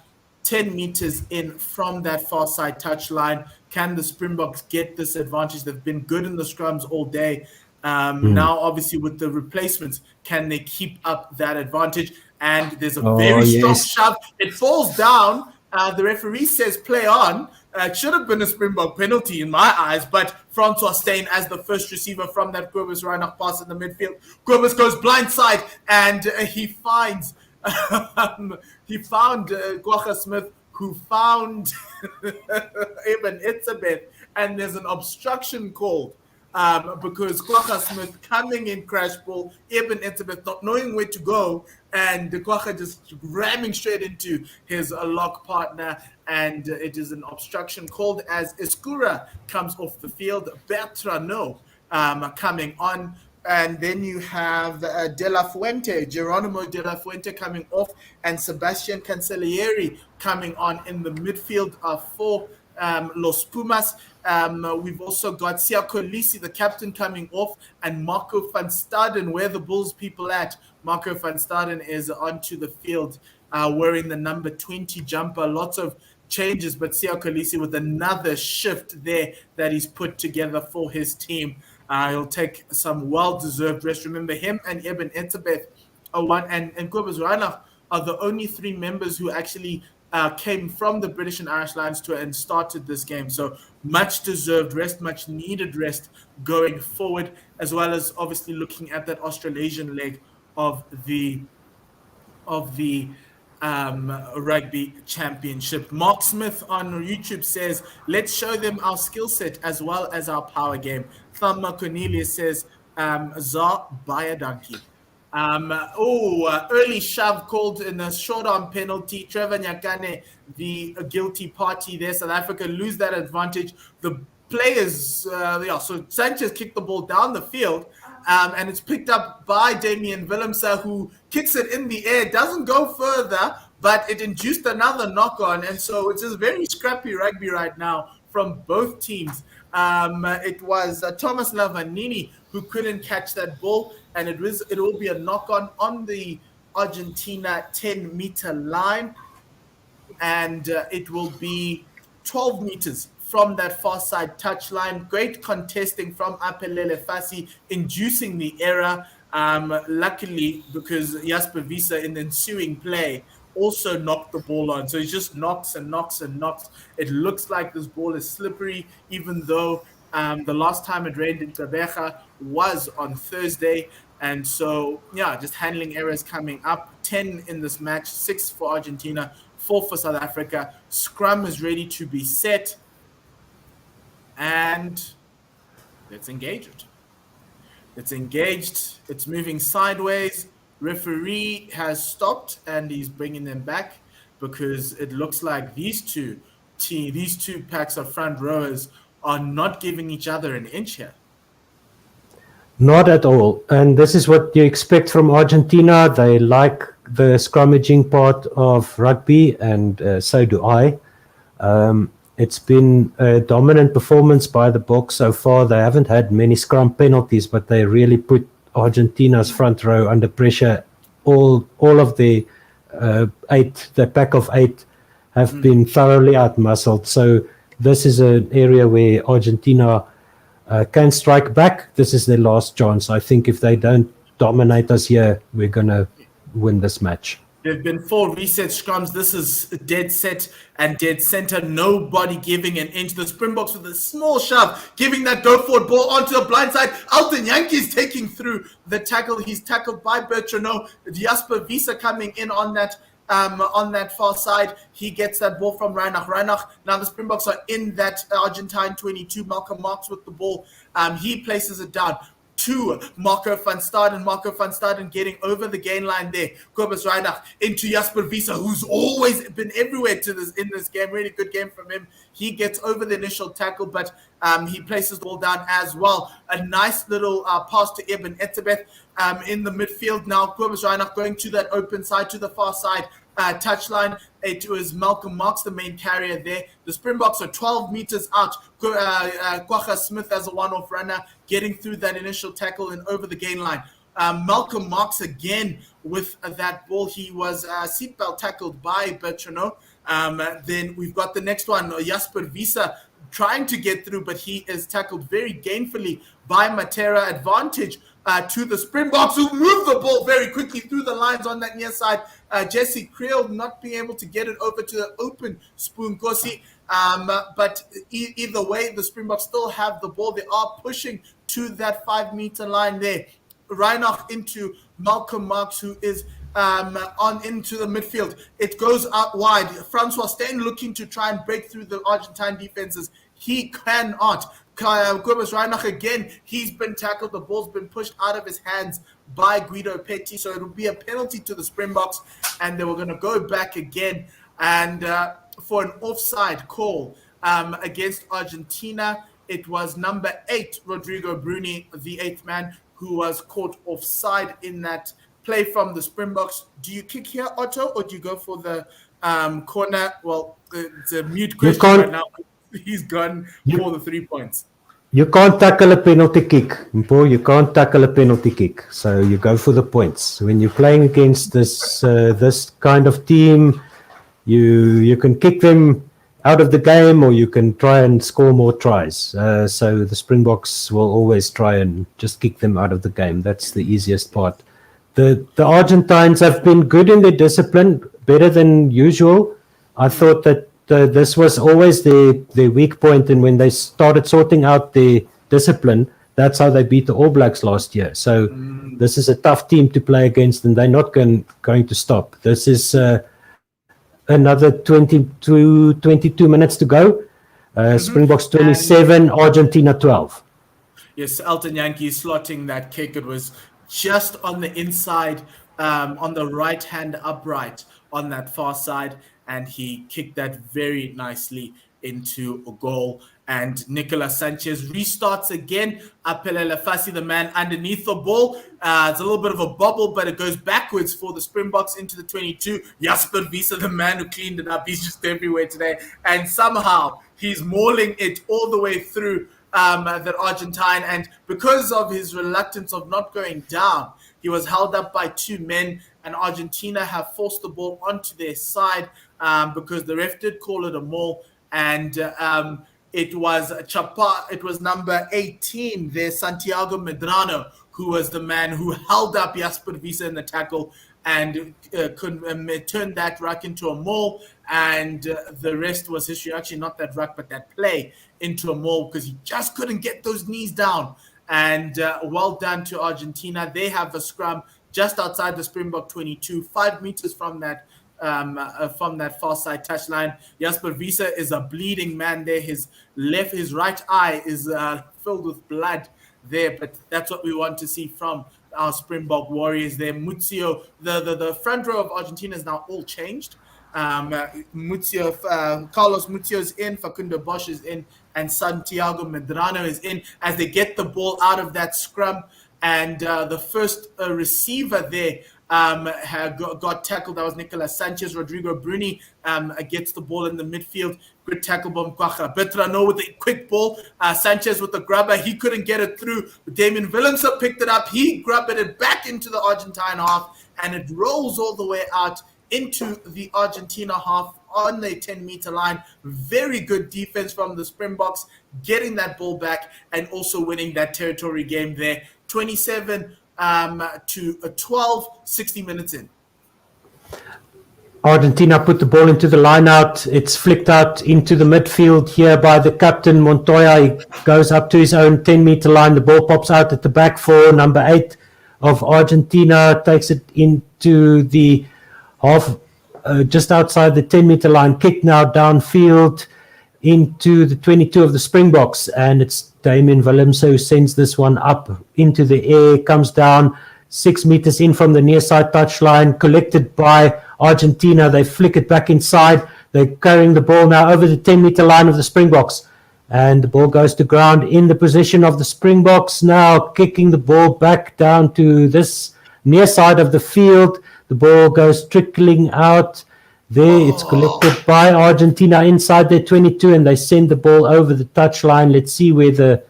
10 meters in from that far side touch line. Can the Springboks get this advantage? They've been good in the scrums all day. Now, obviously, with the replacements, can they keep up that advantage? And there's a very strong shove. It falls down. The referee says play on. It should have been a Springbok penalty in my eyes, but Francois Steyn as the first receiver from that Gqeberha pass in the midfield. Gqeberha goes blindside, and he finds he found Gqeberha Smith, who found Eben Etzebeth, and there's an obstruction called. Because Gqeberha Smith coming in crash ball, Eben Etzebeth not knowing where to go, and Gqeberha just ramming straight into his lock partner, and it is an obstruction called as Iskura comes off the field. Bertrano coming on, and then you have De La Fuente, Geronimo De La Fuente coming off, and Sebastian Cancellieri coming on in the midfield for Los Pumas. We've also got Siako Lisi, the captain, coming off, and Marco van Staden. Where the Bulls people at? Marco van Staden is onto the field wearing the number 20 jumper. Lots of changes, but Siako Lisi with another shift there that he's put together for his team. He'll take some well-deserved rest. Remember, him and Eben Etzebeth and Gqeberha are the only three members who actually came from the British and Irish Lions tour and started this game. So much deserved rest, much needed rest going forward, as well as obviously looking at that Australasian leg of the Rugby Championship. Mark Smith on YouTube says, let's show them our skill set as well as our power game. Thamma Cornelius says, Za Bayadanki. Early shove called in a short arm penalty. Trevor Nyakane, the guilty party there. South Africa lose that advantage. The players, so Sanchez kicked the ball down the field, and it's picked up by Damian Willemse, who kicks it in the air, doesn't go further, but it induced another knock on. And so it's just very scrappy rugby right now from both teams. It was Thomas Lavanini who couldn't catch that ball, and it will be a knock on the Argentina 10-meter line, and it will be 12 meters from that far side touch line. Great contesting from Apelele Fassi, inducing the error. Luckily, because Jasper Wiese in the ensuing play also knocked the ball on. So he just knocks and knocks and knocks. It looks like this ball is slippery, even though the last time it rained in Gqeberha was on Thursday. And so, just handling errors coming up. 10 in this match, 6 for Argentina, 4 for South Africa. Scrum is ready to be set. And let's engage it. It's engaged. It's moving sideways. Referee has stopped, and he's bringing them back because it looks like these two packs of front rowers are not giving each other an inch here. Not at all. And this is what you expect from Argentina. They like the scrummaging part of rugby, and so do I. It's been a dominant performance by the Boks so far. They haven't had many scrum penalties, but they really put Argentina's front row under pressure. All of the pack of 8 have been thoroughly outmuscled. So this is an area where Argentina can strike back. This is their last chance. I think if they don't dominate us here, we're going to win this match. There have been 4 reset scrums. This is dead set and dead center. Nobody giving an inch. The Springboks with a small shove, giving that go-forward ball onto the blind side. Alton Yankees taking through the tackle. He's tackled by Bertrano. Jasper Wiese coming in on that far side. He gets that ball from Reinach. Now the Springboks are in that Argentine 22. Malcolm Marx with the ball. He places it down to Marco van Staden getting over the gain line there. Kobus Reinach into Jasper Wiese, who's always been everywhere in this game. Really good game from him. He gets over the initial tackle, but he places the ball down as well. A nice little pass to Eben Etzebeth in the midfield now. Kobus Reinach going to that open side, to the far side. touchline. It was Malcolm Marx, the main carrier there. The Springboks are 12 meters out. Gqeberha Smith as a one-off runner, getting through that initial tackle and over the gain line. Malcolm Marx again with that ball. He was seatbelt tackled by Bertrano. Then we've got the next one, Jasper Visa, trying to get through, but he is tackled very gainfully by Matera. Advantage to the Springboks, who move the ball very quickly through the lines on that near side. Jesse Creel not being able to get it over to the open Spoon Kosi. But either way, the Springboks still have the ball. They are pushing to that 5-meter line there. Reinach into Malcolm Marx, who is on into the midfield. It goes out wide. Francois Steyn looking to try and break through the Argentine defenses. He cannot. Cobus Reinach again, he's been tackled. The ball's been pushed out of his hands by Guido Petty. So it'll be a penalty to the Springboks, and they were going to go back again and for an offside call against Argentina. It was number 8, Rodrigo Bruni, the 8th man, who was caught offside in that play from the Springboks. Do you kick here, Otto, or do you go for the corner? Well, it's a mute question right now. He's gone for the 3 points. You can't tackle a penalty kick, Mpo. You can't tackle a penalty kick. So you go for the points. When you're playing against this this kind of team, you can kick them out of the game, or you can try and score more tries. So the Springboks will always try and just kick them out of the game. That's the easiest part. The Argentines have been good in their discipline, better than usual. I thought that this was always their weak point, and when they started sorting out their discipline, that's how they beat the All Blacks last year. So this is a tough team to play against, and they're not going to stop. This is another 22 minutes to go. Springboks 27, Argentina 12. Yes, Elton Yankee slotting that kick. It was just on the inside, on the right-hand upright on that far side, and he kicked that very nicely into a goal. And Nicolas Sanchez restarts again. Apele Lefasi, the man underneath the ball. It's a little bit of a bobble, but it goes backwards for the Springboks into the 22. Jasper Visa, the man who cleaned it up. He's just everywhere today. And somehow he's mauling it all the way through that Argentine. And because of his reluctance of not going down, he was held up by 2 men. And Argentina have forced the ball onto their side because the ref did call it a maul. And it was Chapa. It was number 18 there, Santiago Medrano, who was the man who held up Jasper Visa in the tackle and turned that ruck into a maul. And the rest was history. Actually, not that ruck, but that play into a maul, because he just couldn't get those knees down. And well done to Argentina. They have a scrum just outside the Springbok 22, 5 meters from that far side touchline. Jasper Visa is a bleeding man there. His right eye is filled with blood there, but that's what we want to see from our Springbok Warriors there. Muzio, the front row of Argentina is now all changed. Carlos Muzio is in, Facundo Bosch is in, and Santiago Medrano is in as they get the ball out of that scrum. And the first receiver there got tackled. That was Nicolas Sanchez. Rodrigo Bruni gets the ball in the midfield. Good tackle by Gqeberha. Bertrano with a quick ball. Sanchez with the grubber. He couldn't get it through. Damien Willemse picked it up. He grabbed it back into the Argentine half, and it rolls all the way out into the Argentina half on the 10-meter line. Very good defense from the Springboks, getting that ball back and also winning that territory game there. 27 to 12, 60 minutes in. Argentina put the ball into the line out. It's flicked out into the midfield here by the captain, Montoya. He goes up to his own 10-meter line. The ball pops out at the back for number 8 of Argentina. Takes it into the half, just outside the 10-meter line. Kick now downfield into the 22 of the Springboks. And it's Damien Willemse who sends this one up into the air. Comes down 6 meters in from the near side touchline. Collected by Argentina. They flick it back inside. They're carrying the ball now over the 10-meter line of the Springboks. And the ball goes to ground in the position of the Springboks. Now kicking the ball back down to this near side of the field. The ball goes trickling out There, it's collected by Argentina inside their 22, and they send the ball over the touchline. Let's see where the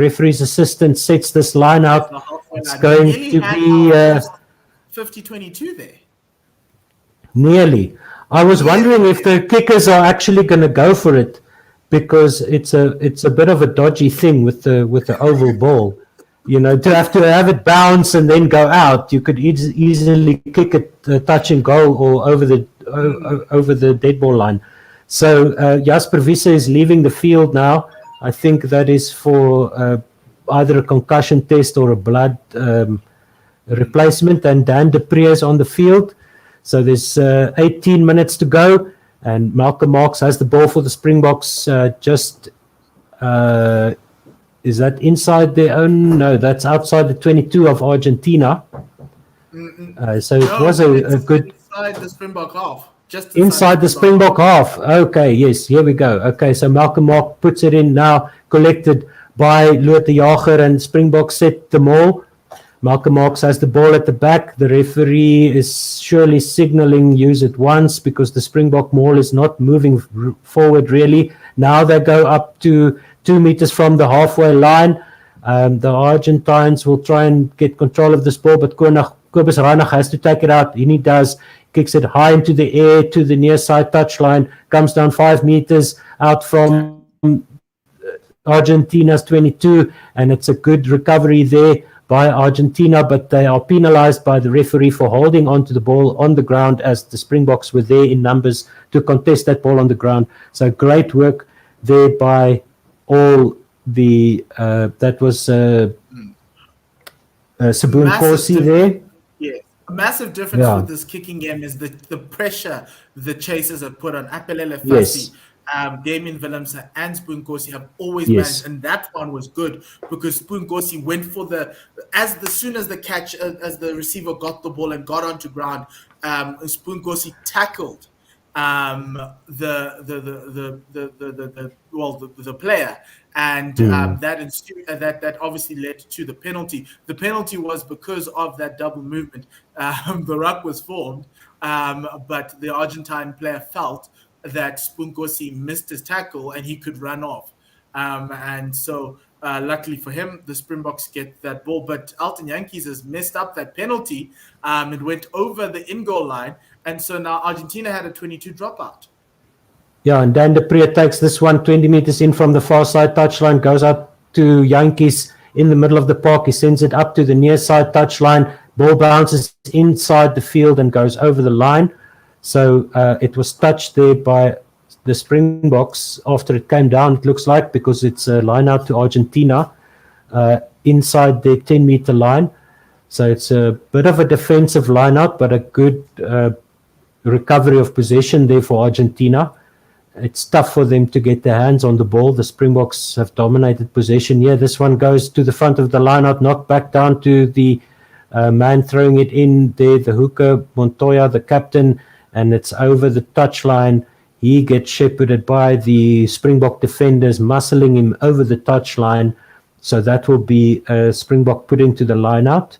referee's assistant sets this line out. It's going to be 50-22 there. Nearly. I was wondering if the kickers are actually going to go for it, because it's a bit of a dodgy thing with the oval ball. You know, to have it bounce and then go out. You could easily kick it touch and goal or over the dead ball line. So Jasper Wiese is leaving the field now. I think that is for either a concussion test or a blood replacement. And Dan de Pre is on the field. So there's 18 minutes to go. And Malcolm Marx has the ball for the Springboks. Is that inside their own? No, that's outside the 22 of Argentina. So it was a good... Inside the Springbok half. Just inside the Springbok half. Okay, yes, here we go. Okay, so Malcolm Marx puts it in now, collected by Lothar Jager, and Springbok set the maul. Malcolm Marx has the ball at the back. The referee is surely signaling use it once, because the Springbok maul is not moving forward really. Now they go up to 2 meters from the halfway line. The Argentines will try and get control of this ball, but Gqeberha has to take it out, and he does. Kicks it high into the air to the near side touchline, comes down 5 meters out from Argentina's 22, and it's a good recovery there by Argentina, but they are penalized by the referee for holding onto the ball on the ground, as the Springboks were there in numbers to contest that ball on the ground. So great work there by all the that was Sabun Corsi there. Yeah, a massive difference with this kicking game is the pressure the chasers have put on Apelele Fassi. Damien Willems and Spoon Corsi have always managed, and that one was good because Spoon Corsi went for as soon as the catch, as the receiver got the ball and got onto ground, Spoon Corsi tackled the player, and that obviously led to the penalty. The penalty was because of that double movement. The ruck was formed, but the Argentine player felt that Spoon Corsi missed his tackle and he could run off. And so luckily for him, the Springboks get that ball. But Alton Yankees has messed up that penalty. It went over the in-goal line. And so now Argentina had a 22 dropout. Yeah, and Dan de Pre takes this one 20 meters in from the far side touchline, goes up to Yankees in the middle of the park. He sends it up to the near side touchline. Ball bounces inside the field and goes over the line. So it was touched there by the Springboks after it came down, it looks like, because it's a line out to Argentina inside their 10-meter line. So it's a bit of a defensive line out, but a good recovery of possession there for Argentina. It's tough for them to get their hands on the ball. The Springboks have dominated possession. Yeah, this one goes to the front of the line out, knocked back down to the man throwing it in there, the hooker, Montoya, the captain, and it's over the touchline. He gets shepherded by the Springbok defenders, muscling him over the touchline. So that will be Springbok put into the line out.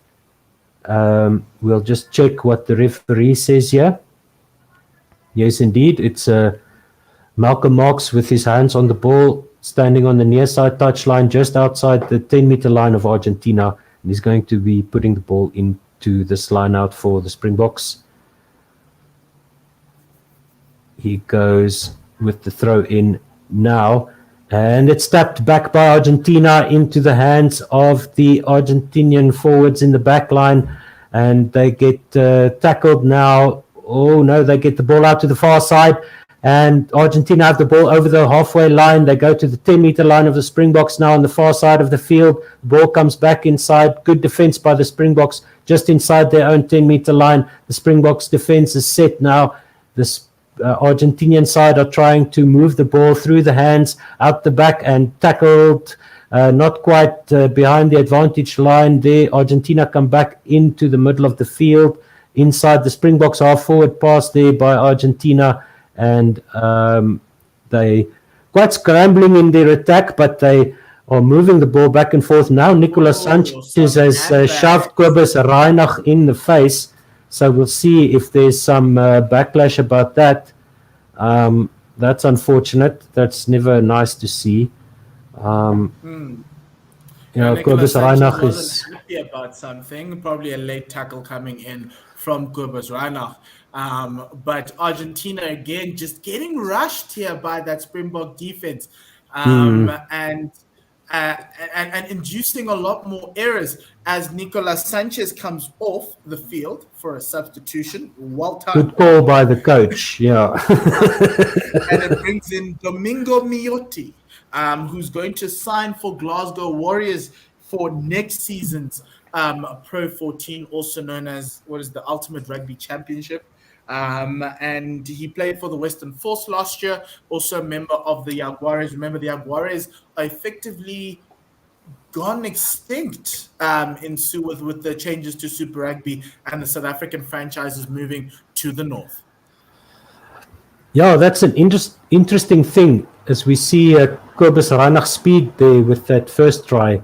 We'll just check what the referee says here. Yes, indeed. It's Malcolm Marx with his hands on the ball, standing on the near side touchline, just outside the 10-meter line of Argentina. And he's going to be putting the ball into this line out for the Springboks. He goes with the throw in now, and it's tapped back by Argentina into the hands of the Argentinian forwards in the back line, and they get tackled now. Oh no, they get the ball out to the far side, and Argentina have the ball over the halfway line. They go to the 10-meter line of the Springboks now on the far side of the field. The ball comes back inside. Good defense by the Springboks just inside their own 10-meter line. The Springboks defense is set now. This Argentinian side are trying to move the ball through the hands out the back and tackled not quite behind the advantage line there. Argentina come back into the middle of the field inside the Springboks half forward pass there by Argentina, and they quite scrambling in their attack, but they are moving the ball back and forth. Now Nicolas Sanchez has shoved Cobus Reinach in the face. So we'll see if there's some backlash about that. That's unfortunate. That's never nice to see. Nicolas Gqeberha Sanchez Reinach wasn't is... happy about something, probably a late tackle coming in from Gqeberha Reinach. But Argentina, again, just getting rushed here by that Springbok defense. And inducing a lot more errors as Nicolas Sanchez comes off the field for a substitution. Well timed. Good call by the coach, yeah. And it brings in Domingo Miotti, who's going to sign for Glasgow Warriors for next season's Pro 14, also known as the Ultimate Rugby Championship. And he played for the Western Force last year, also a member of the Jaguares. Remember, the Jaguares are effectively gone extinct with the changes to Super Rugby and the South African franchises moving to the north. Yeah, that's an interesting thing as we see Gqeberha Reinach speed there with that first try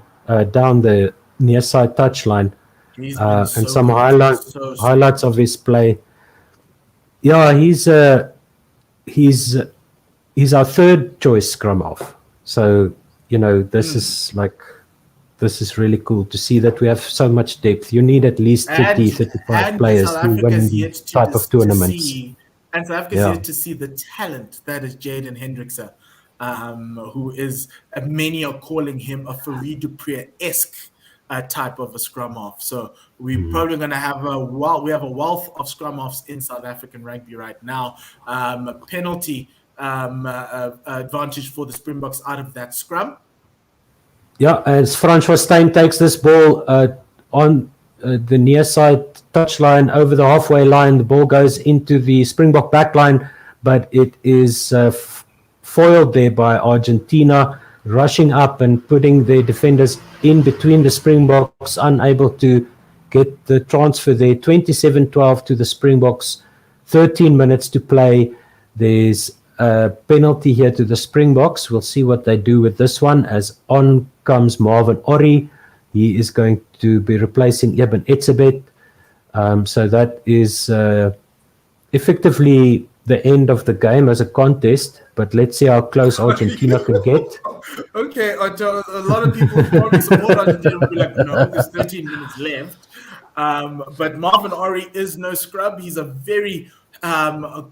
down the near side touchline, and some highlights of his play. Yeah, he's our third choice scrum half. So this is really cool to see that we have so much depth. You need at least 35 players to win these type of tournaments. And South Africa is yet to see the talent that is Jaden Hendrickse, who is, many are calling him a Farid Dupree-esque type of a scrum half. So we're probably going to have a wealth of scrum halves in South African rugby right now. Penalty advantage for the Springboks out of that scrum. Yeah, as Francois Steyn takes this ball on the near side touchline over the halfway line, the ball goes into the Springbok backline, but it is foiled there by Argentina, rushing up and putting their defenders in between the Springboks, unable to get the transfer there. 27-12 to the Springboks, 13 minutes to play. There's a penalty here to the Springboks. We'll see what they do with this one, as on comes Marvin Ori. He is going to be replacing Eben Etzebeth. So that is effectively the end of the game as a contest, but let's see how close Argentina can get. Okay, a lot of people who probably support Argentina will be like, no, there's 13 minutes left. But Marvin Ori is no scrub. He's a very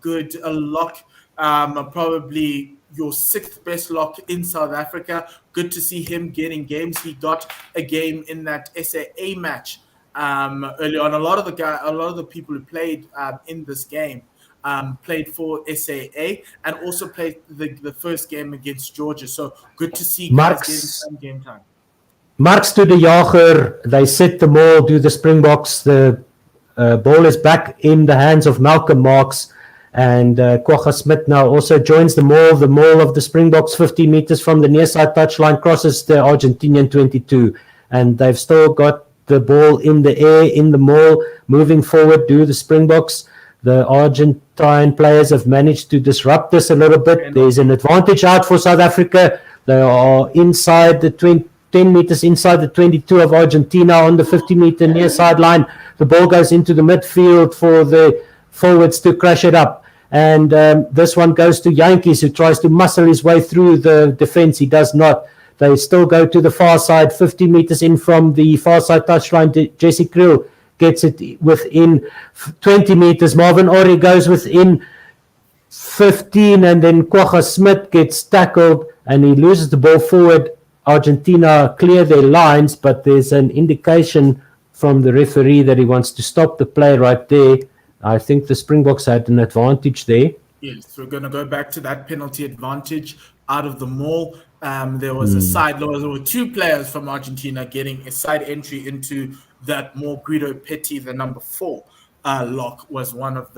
good lock, probably your sixth best lock in South Africa. Good to see him getting games. He got a game in that SAA match early on. A lot of the people who played in this game played for SAA and also played the first game against Georgia. So good to see guys getting some game time. Marks to the Jager. They set the maul, do the Springboks. The ball is back in the hands of Malcolm Marks. And Gqeberha Smith now also joins the maul. The maul of the Springboks, 15 meters from the near side touchline, crosses the Argentinian 22. And they've still got the ball in the air, in the maul, moving forward, do the Springboks. The Argentine players have managed to disrupt this a little bit. There's an advantage out for South Africa. They are inside the 10 meters inside the 22 of Argentina on the 50-meter near sideline. The ball goes into the midfield for the forwards to crash it up. And this one goes to Yankees, who tries to muscle his way through the defense. He does not. They still go to the far side, 50 meters in from the far side touchline. Jesse Kriel gets it within 20 meters. Marvin Ori goes within 15, and then Gqeberha Smith gets tackled and he loses the ball forward. Argentina clear their lines, but there's an indication from the referee that he wants to stop the play right there. I think the Springboks had an advantage there. Yes, we're going to go back to that penalty advantage out of the maul. There was a side load. There were two players from Argentina getting a side entry into that maul. Guido Petty, the number 4 lock, was one of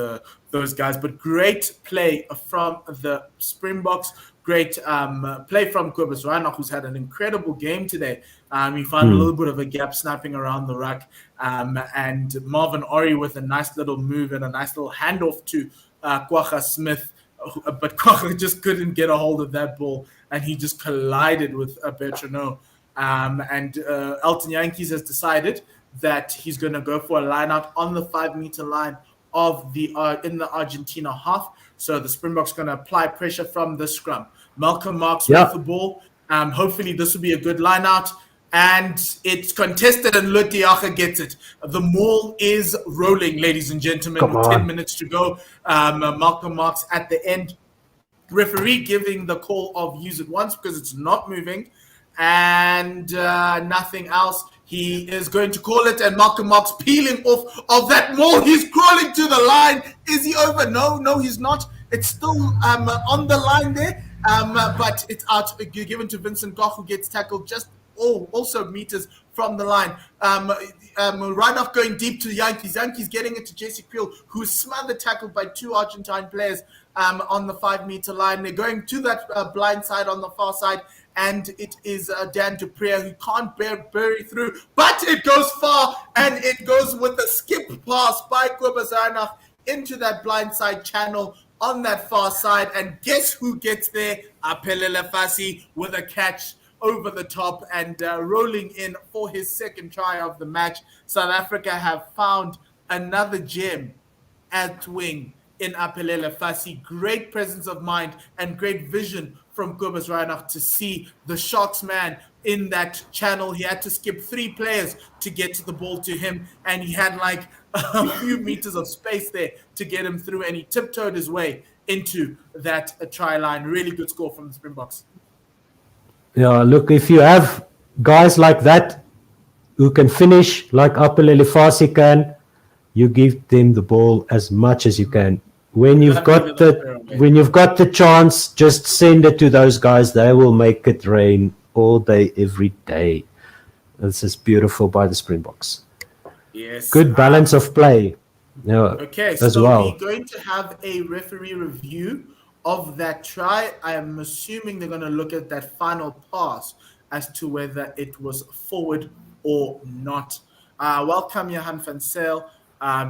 those guys. But great play from the Springboks. Great play from Gqeberha Reinach, who's had an incredible game today. He found a little bit of a gap snapping around the ruck. And Marvin Ori with a nice little move and a nice little handoff to Gqeberha Smith. But Gqeberha just couldn't get a hold of that ball, and he just collided with Bertrand. And Elton Yankees has decided that he's going to go for a line out on the 5-meter line of the in the Argentina half. So the Springboks going to apply pressure from the scrum. Malcolm Marx with the ball. Hopefully this will be a good line out. And it's contested and Lutiaga gets it. The maul is rolling, ladies and gentlemen, with 10 minutes to go. Malcolm Marx at the end. Referee giving the call of use it once because it's not moving and nothing else. He is going to call it, and Malcolm Marx peeling off of that maul. He's crawling to the line. Is he over? No, he's not. It's still on the line there, but it's out. Given to Vincent Koch, who gets tackled just also meters from the line. Reinach going deep to the Yankees. Yankees getting it to Jesse Creel, who's smothered tackled by 2 Argentine players on the 5-meter line. They're going to that blind side on the far side, and it is Dan Dupree who can't bury through, but it goes far, and it goes with a skip pass by Gqeberha into that blind side channel on that far side. And guess who gets there? Aphelele Fassi with a catch over the top and rolling in for his second try of the match. South Africa have found another gem at wing in Aphelele Fassi. Great presence of mind and great vision from Gqeberha to see the Sharks man in that channel. He had to skip 3 players to get to the ball to him, and he had like a few meters of space there to get him through, and he tiptoed his way into that try line. Really good score from the Springboks. Yeah, look, if you have guys like that who can finish like Aphelele Fassi can, you give them the ball as much as you can. When you've got the chance, just send it to those guys. They will make it rain all day, every day. This is beautiful by the Springboks. Yes. Good balance of play. Yeah, okay, as so well. we're going to have a referee review of that try. I am assuming they're going to look at that final pass as to whether it was forward or not. Welcome, Johan van Zyl.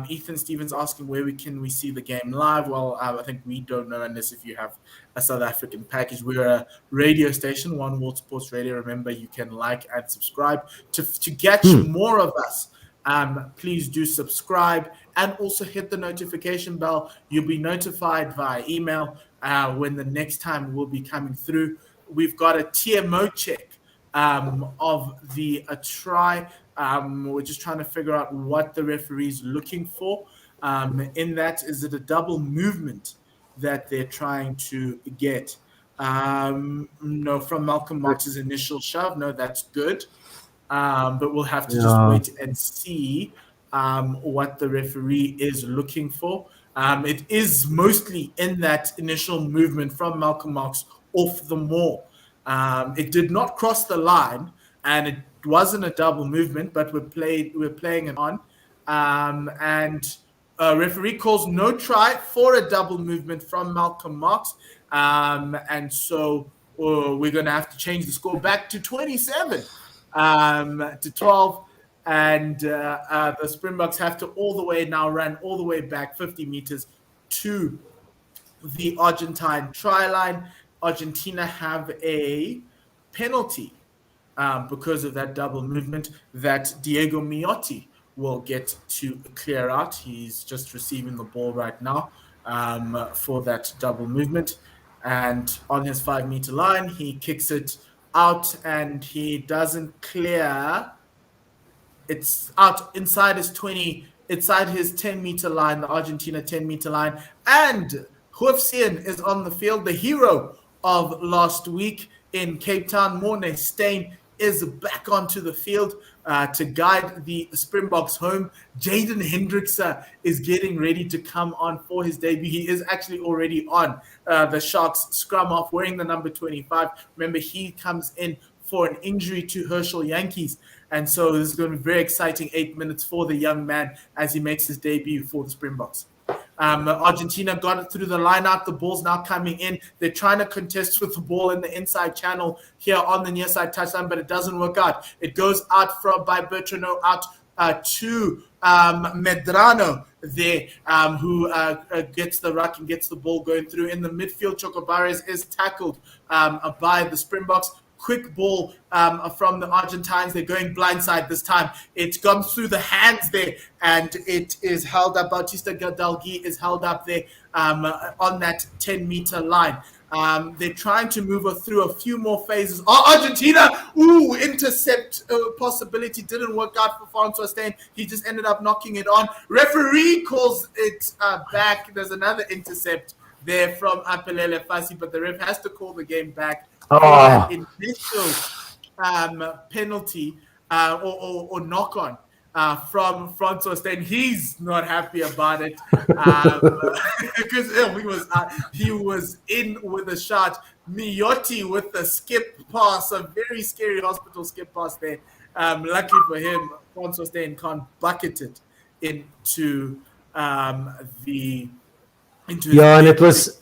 Ethan Stevens asking where can we see the game live. Well, I think we don't know unless if you have a South African package. We're a radio station, One World Sports Radio. Remember, you can like and subscribe to catch more of us. Please do subscribe and also hit the notification bell. You'll be notified via email when the next time will be coming through. We've got a TMO check of the try. We're just trying to figure out what the referee's looking for. In that, is it a double movement that they're trying to get? No, from Malcolm Marx's initial shove. No, that's good. But we'll have to just wait and see what the referee is looking for. It is mostly in that initial movement from Malcolm Marx off the maul. It did not cross the line, and it wasn't a double movement, but we're playing it on. And referee calls no try for a double movement from Malcolm Marx. And so we're going to have to change the score back to 27 to 12. And the Springboks have to run all the way back 50 meters to the Argentine try line. Argentina have a penalty because of that double movement that Diego Miotti will get to clear out. He's just receiving the ball right now for that double movement. And on his 5-meter line, he kicks it out and he doesn't clear. It's out inside his 10-meter line, the Argentina 10-meter line. And Hoofsien is on the field, the hero of last week in Cape Town. Morne Steyn is back onto the field to guide the Springboks home. Jaden Hendrickse is getting ready to come on for his debut. He is actually already on the Sharks scrum off wearing the number 25. Remember, he comes in for an injury to Herschel Yankees. And so this is going to be very exciting 8 minutes for the young man as he makes his debut for the Springboks. Argentina got it through the line out. The ball's now coming in. They're trying to contest with the ball in the inside channel here on the near side touchline, but it doesn't work out. It goes out by Bertrano out to Medrano there, who gets the ruck and gets the ball going through. In the midfield, Gqeberha is tackled by the Springboks. quick ball from the Argentines. They're going blindside this time. It's gone through the hands there, and it is held up. Bautista Gqeberha is held up there on that 10-meter line. They're trying to move her through a few more phases. Argentina, intercept possibility didn't work out for Francois Steyn. He just ended up knocking it on. Referee calls it back. There's another intercept there from Apelele Fassi, but the ref has to call the game back for that initial penalty or knock on. From Francois Steyn. He's not happy about it because he was in with a shot. Miotti with the skip pass, a very scary hospital skip pass there. Luckily for him, Francois Steyn can't bucket it into and it was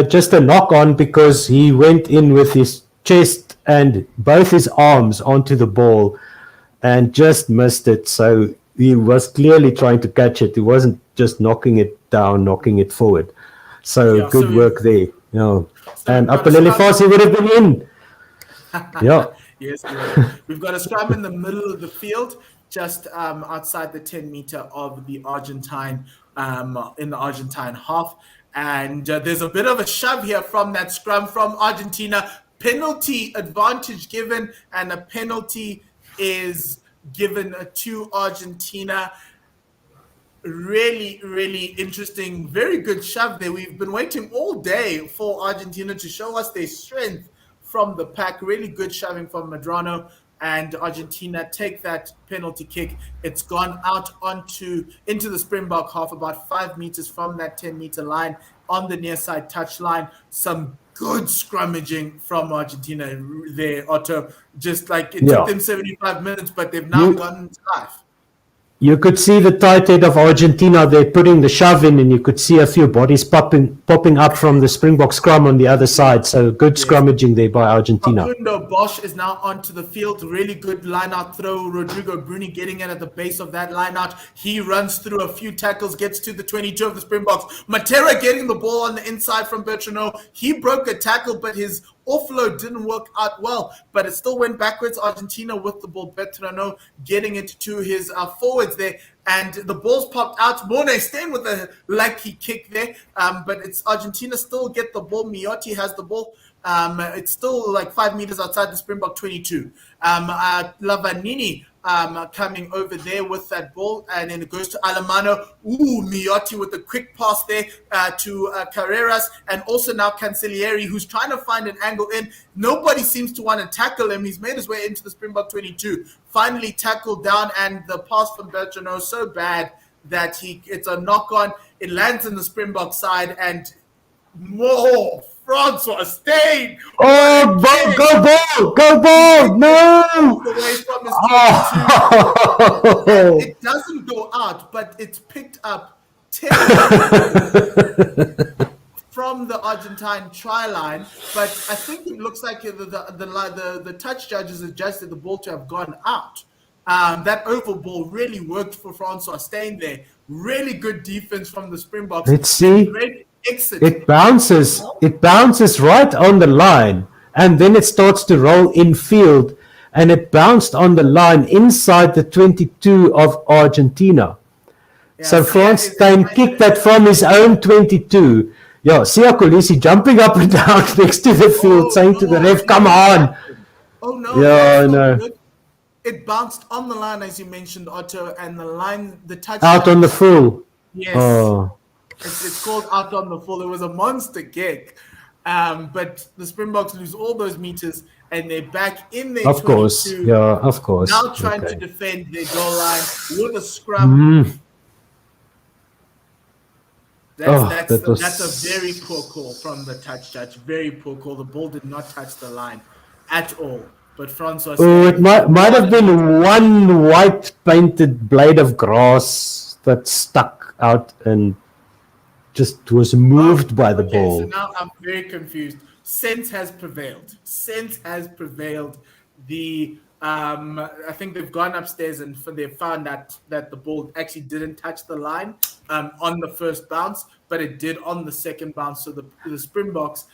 just a knock on because he went in with his chest and both his arms onto the ball and just missed it. So he was clearly trying to catch it. He wasn't just knocking it down, knocking it forward. So good work there. So and Apelele Fassi would have been in. Yes, we've got a scrum in the middle of the field, just outside the 10-meter of the Argentine, in the Argentine half. And there's a bit of a shove here from that scrum from Argentina. Penalty advantage given, and a penalty is given to Argentina. Really, really interesting. Very good shove there. We've been waiting all day for Argentina to show us their strength from the pack. Really good shoving from Medrano, and Argentina take that penalty kick. It's gone out into the Springbok half, about 5 meters from that 10-meter line on the near side touch line. Some good scrummaging from Argentina there, Otto. Just like it took them 75 minutes, but they've now gotten to life. You could see the tight head of Argentina. They're putting the shove in, and you could see a few bodies popping up from the Springbok scrum on the other side. So good scrummaging there by Argentina. Facundo Bosch is now onto the field. Really good line-out throw. Rodrigo Bruni getting it at the base of that line-out. He runs through a few tackles, gets to the 22 of the Springboks. Matera getting the ball on the inside from Bertrano. He broke a tackle, but his offload didn't work out well, but it still went backwards. Argentina with the ball. Bertrano getting it to his forwards there, and the ball's popped out. Mornay staying with a lucky kick there, but it's Argentina still get the ball. Miotti has the ball. It's still like 5 meters outside the Springbok 22. Lavanini coming over there with that ball, and then it goes to Alemano. Miotti with a quick pass there to Carreras, and also now Cancellieri, who's trying to find an angle in. Nobody seems to want to tackle him. He's made his way into the Springbok 22. Finally tackled down, and the pass from Bertrano so bad that it's a knock on. It lands in the Springbok side, and more Francois Steyn. Go ball! No! Away from his It doesn't go out, but it's picked up 10 from the Argentine try line. But I think it looks like the touch judges adjusted the ball to have gone out. That oval ball really worked for Francois Steyn there. Really good defense from the Springboks. Let's see. Great exit. It bounces right on the line, and then it starts to roll in field, and it bounced on the line inside the 22 of Argentina. So Francois Steyn kicked that from his own 22. Siya Kolisi jumping up and down next to the field, saying to the ref, "Come on!" Oh no! No. It bounced on the line, as you mentioned, Otto, and the touch out on the full. Yes. Oh. It's called out on the full. It was a monster kick. But the Springboks lose all those meters, and they're back in their 22. Of course. Now trying to defend their goal line with a scrum. That's a very poor call from the touch judge. Very poor call. The ball did not touch the line at all. But Francois. It might have been one white painted blade of grass that stuck out and just was moved by the ball. So now I'm very confused. Sense has prevailed. I think they've gone upstairs and they found that the ball actually didn't touch the line on the first bounce, but it did on the second bounce. So the Springboks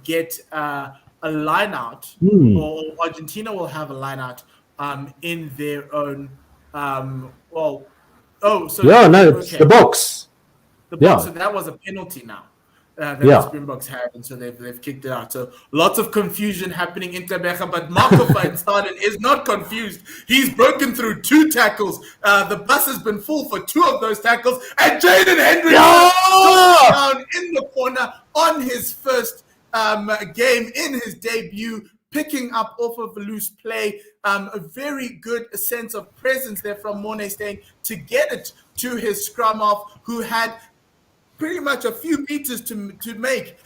get a line out, or Argentina will have a line out in their own. So it's the box. The box, Yeah. so that was a penalty now that Yeah. the Springboks had, and so they've kicked it out. So lots of confusion happening in Gqeberha, but Marco van Staden is not confused. He's broken through 2 tackles. The bus has been full for 2 of those tackles, and Jaden Hendricks down in the corner on his first game in his debut, picking up off of a loose play. A very good sense of presence there from Morne Steyn to get it to his scrum half, who had pretty much a few meters to make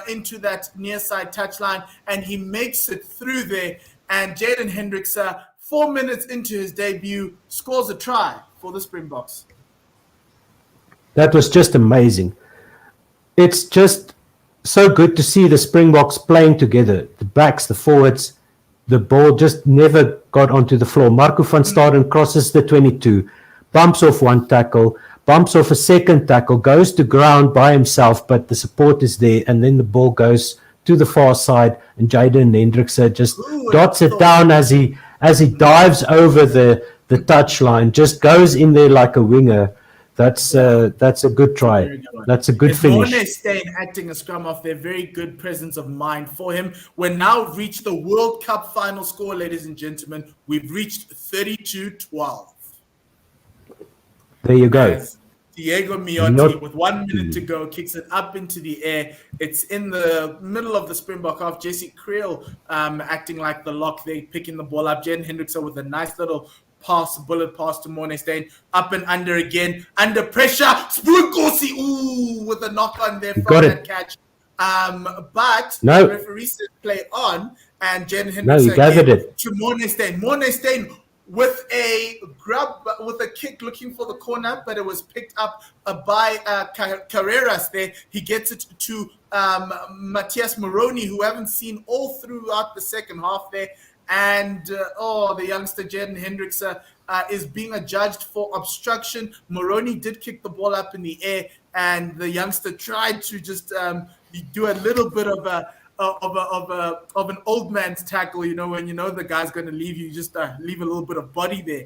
into that near side touchline, and he makes it through there. And Jaden Hendricks, 4 minutes into his debut, scores a try for the Springboks. That was just amazing. It's just so good to see the Springboks playing together. The backs, the forwards, the ball just never got onto the floor. Marco van Staden crosses the 22, bumps off 1 tackle, bumps off a second tackle, goes to ground by himself, but the support is there, and then the ball goes to the far side, and Jaden Hendricks just dots it down as he dives over the touchline, just goes in there like a winger. That's a good try. That's a good finish. Morne Steyn acting a scrum off there, very good presence of mind for him. We're now reached the World Cup final score, ladies and gentlemen. We've reached 32-12. There you go. As Diego Miotti, with 1 minute to go, kicks it up into the air. It's in the middle of the Springbok half. Jesse Creel acting like the lock there, picking the ball up. Jaden Hendricks with a nice little bullet pass to Morne Steyn. Up and under again. Under pressure. Spoonkosi, with a knock on there from that catch. But the referee said play on, and Jaden Hendricks gathered it to Morne Steyn. Morne Steyn with a grab, with a kick looking for the corner, but it was picked up by Carreras there. He gets it to Matthias Moroni, who we haven't seen all throughout the second half there. And the youngster Jaden Hendricks is being adjudged for obstruction. Moroni did kick the ball up in the air, and the youngster tried to just do a little bit of an old man's tackle. You know, when you know the guy's going to leave, you just leave a little bit of body there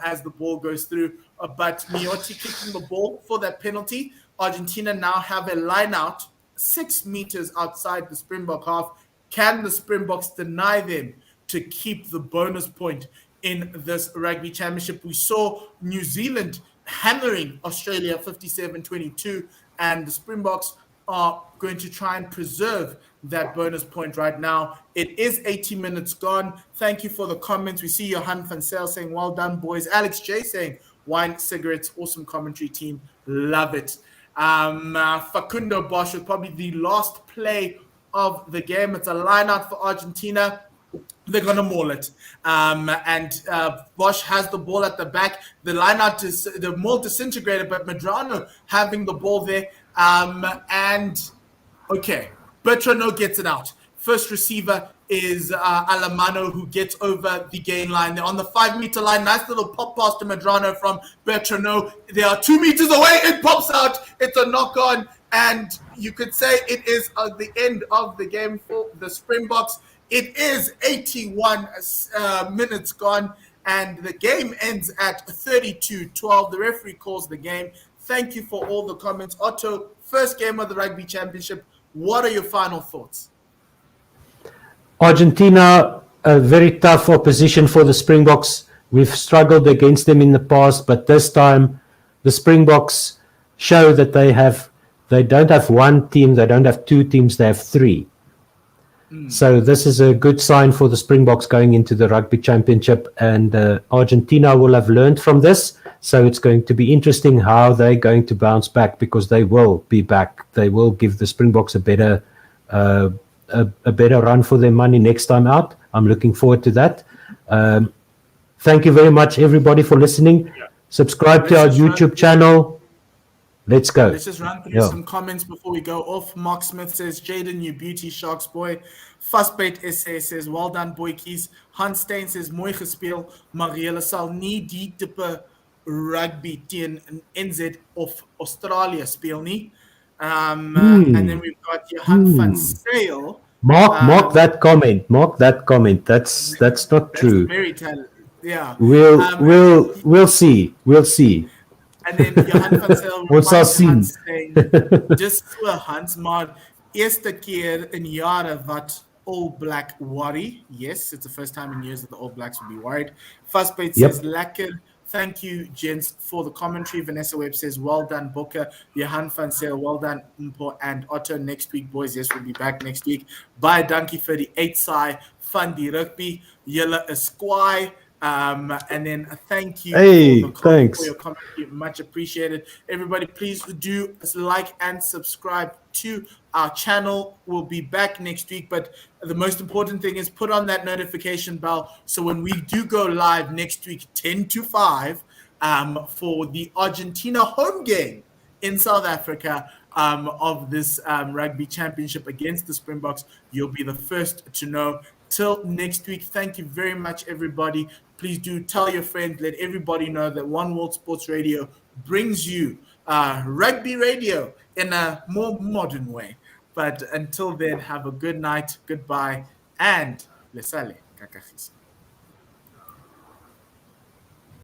as the ball goes through. But Miotti kicking the ball for that penalty. Argentina now have a line out 6 meters outside the Springbok half. Can the Springboks deny them to keep the bonus point in this Rugby Championship? We saw New Zealand hammering Australia 57-22, and the Springboks are going to try and preserve that bonus point right now. It is 80 minutes gone. Thank you for the comments. We see Johan van Sale saying, well done, boys. Alex J saying, wine, cigarettes, awesome commentary team. Love it. Facundo Bosch was probably the last play of the game. It's a line out for Argentina. They're going to maul it. And Bosch has the ball at the back. The line out is the maul disintegrated, but Medrano having the ball there. Bertrano gets it out. First receiver is Alamano, who gets over the gain line. They're on the 5 meter line. Nice little pop pass to Medrano from Bertrano. They are 2 meters away. It pops out. It's a knock on. And you could say it is the end of the game for the Springboks. It is 81 minutes gone, and the game ends at 32-12. The referee calls the game. Thank you for all the comments. Otto, first game of the Rugby Championship. What are your final thoughts? Argentina, a very tough opposition for the Springboks. We've struggled against them in the past, but this time the Springboks show that they don't have one team, they don't have 2 teams, they have 3. So this is a good sign for the Springboks going into the Rugby Championship, and Argentina will have learned from this. So it's going to be interesting how they're going to bounce back, because they will be back. They will give the Springboks a better run for their money next time out. I'm looking forward to that. Thank you very much, everybody, for listening. Subscribe to our YouTube channel. Let's go. Let's just run through some comments before we go off. Mark Smith says, Jaden, you beauty, Sharks boy. Fussbait SA says, well done, boykies. Hans Steyn says, mooi gespeel, maar julle sal nie die tipe rugby teen NZ of Australië speel nie. And then we've got Johan van Sale. Mark that comment. Mark that comment. That's not That's true. very talented. Yeah. We'll see. We'll see. And then Johan van Sale Ons sal replied to Hans sien. saying, just so Hans, maar eerste keer in jare wat All Black worry. Yes, it's the first time in years that the All Blacks will be worried. Fastbait says, lekker. Thank you, gents, for the commentary. Vanessa Webb says, well done, Booker. Johan van Sale, well done, Mpo and Otto. Next week, boys. Yes, we'll be back next week. Bye, Donkey 38 Sai, Fundy Rugby, Yella Esquire. And then thank you for your commentary. Much appreciated. Everybody, please do like and subscribe to our channel. We'll be back next week, but the most important thing is put on that notification bell so when we do go live next week 10 to 5 for the Argentina home game in South Africa of this Rugby Championship against the Springboks, you'll be the first to know. Till next week, thank you very much, everybody. Please do tell your friends, let everybody know that One World Sports Radio brings you rugby radio in a more modern way. But until then, have a good night, goodbye, and lesale kakagisa.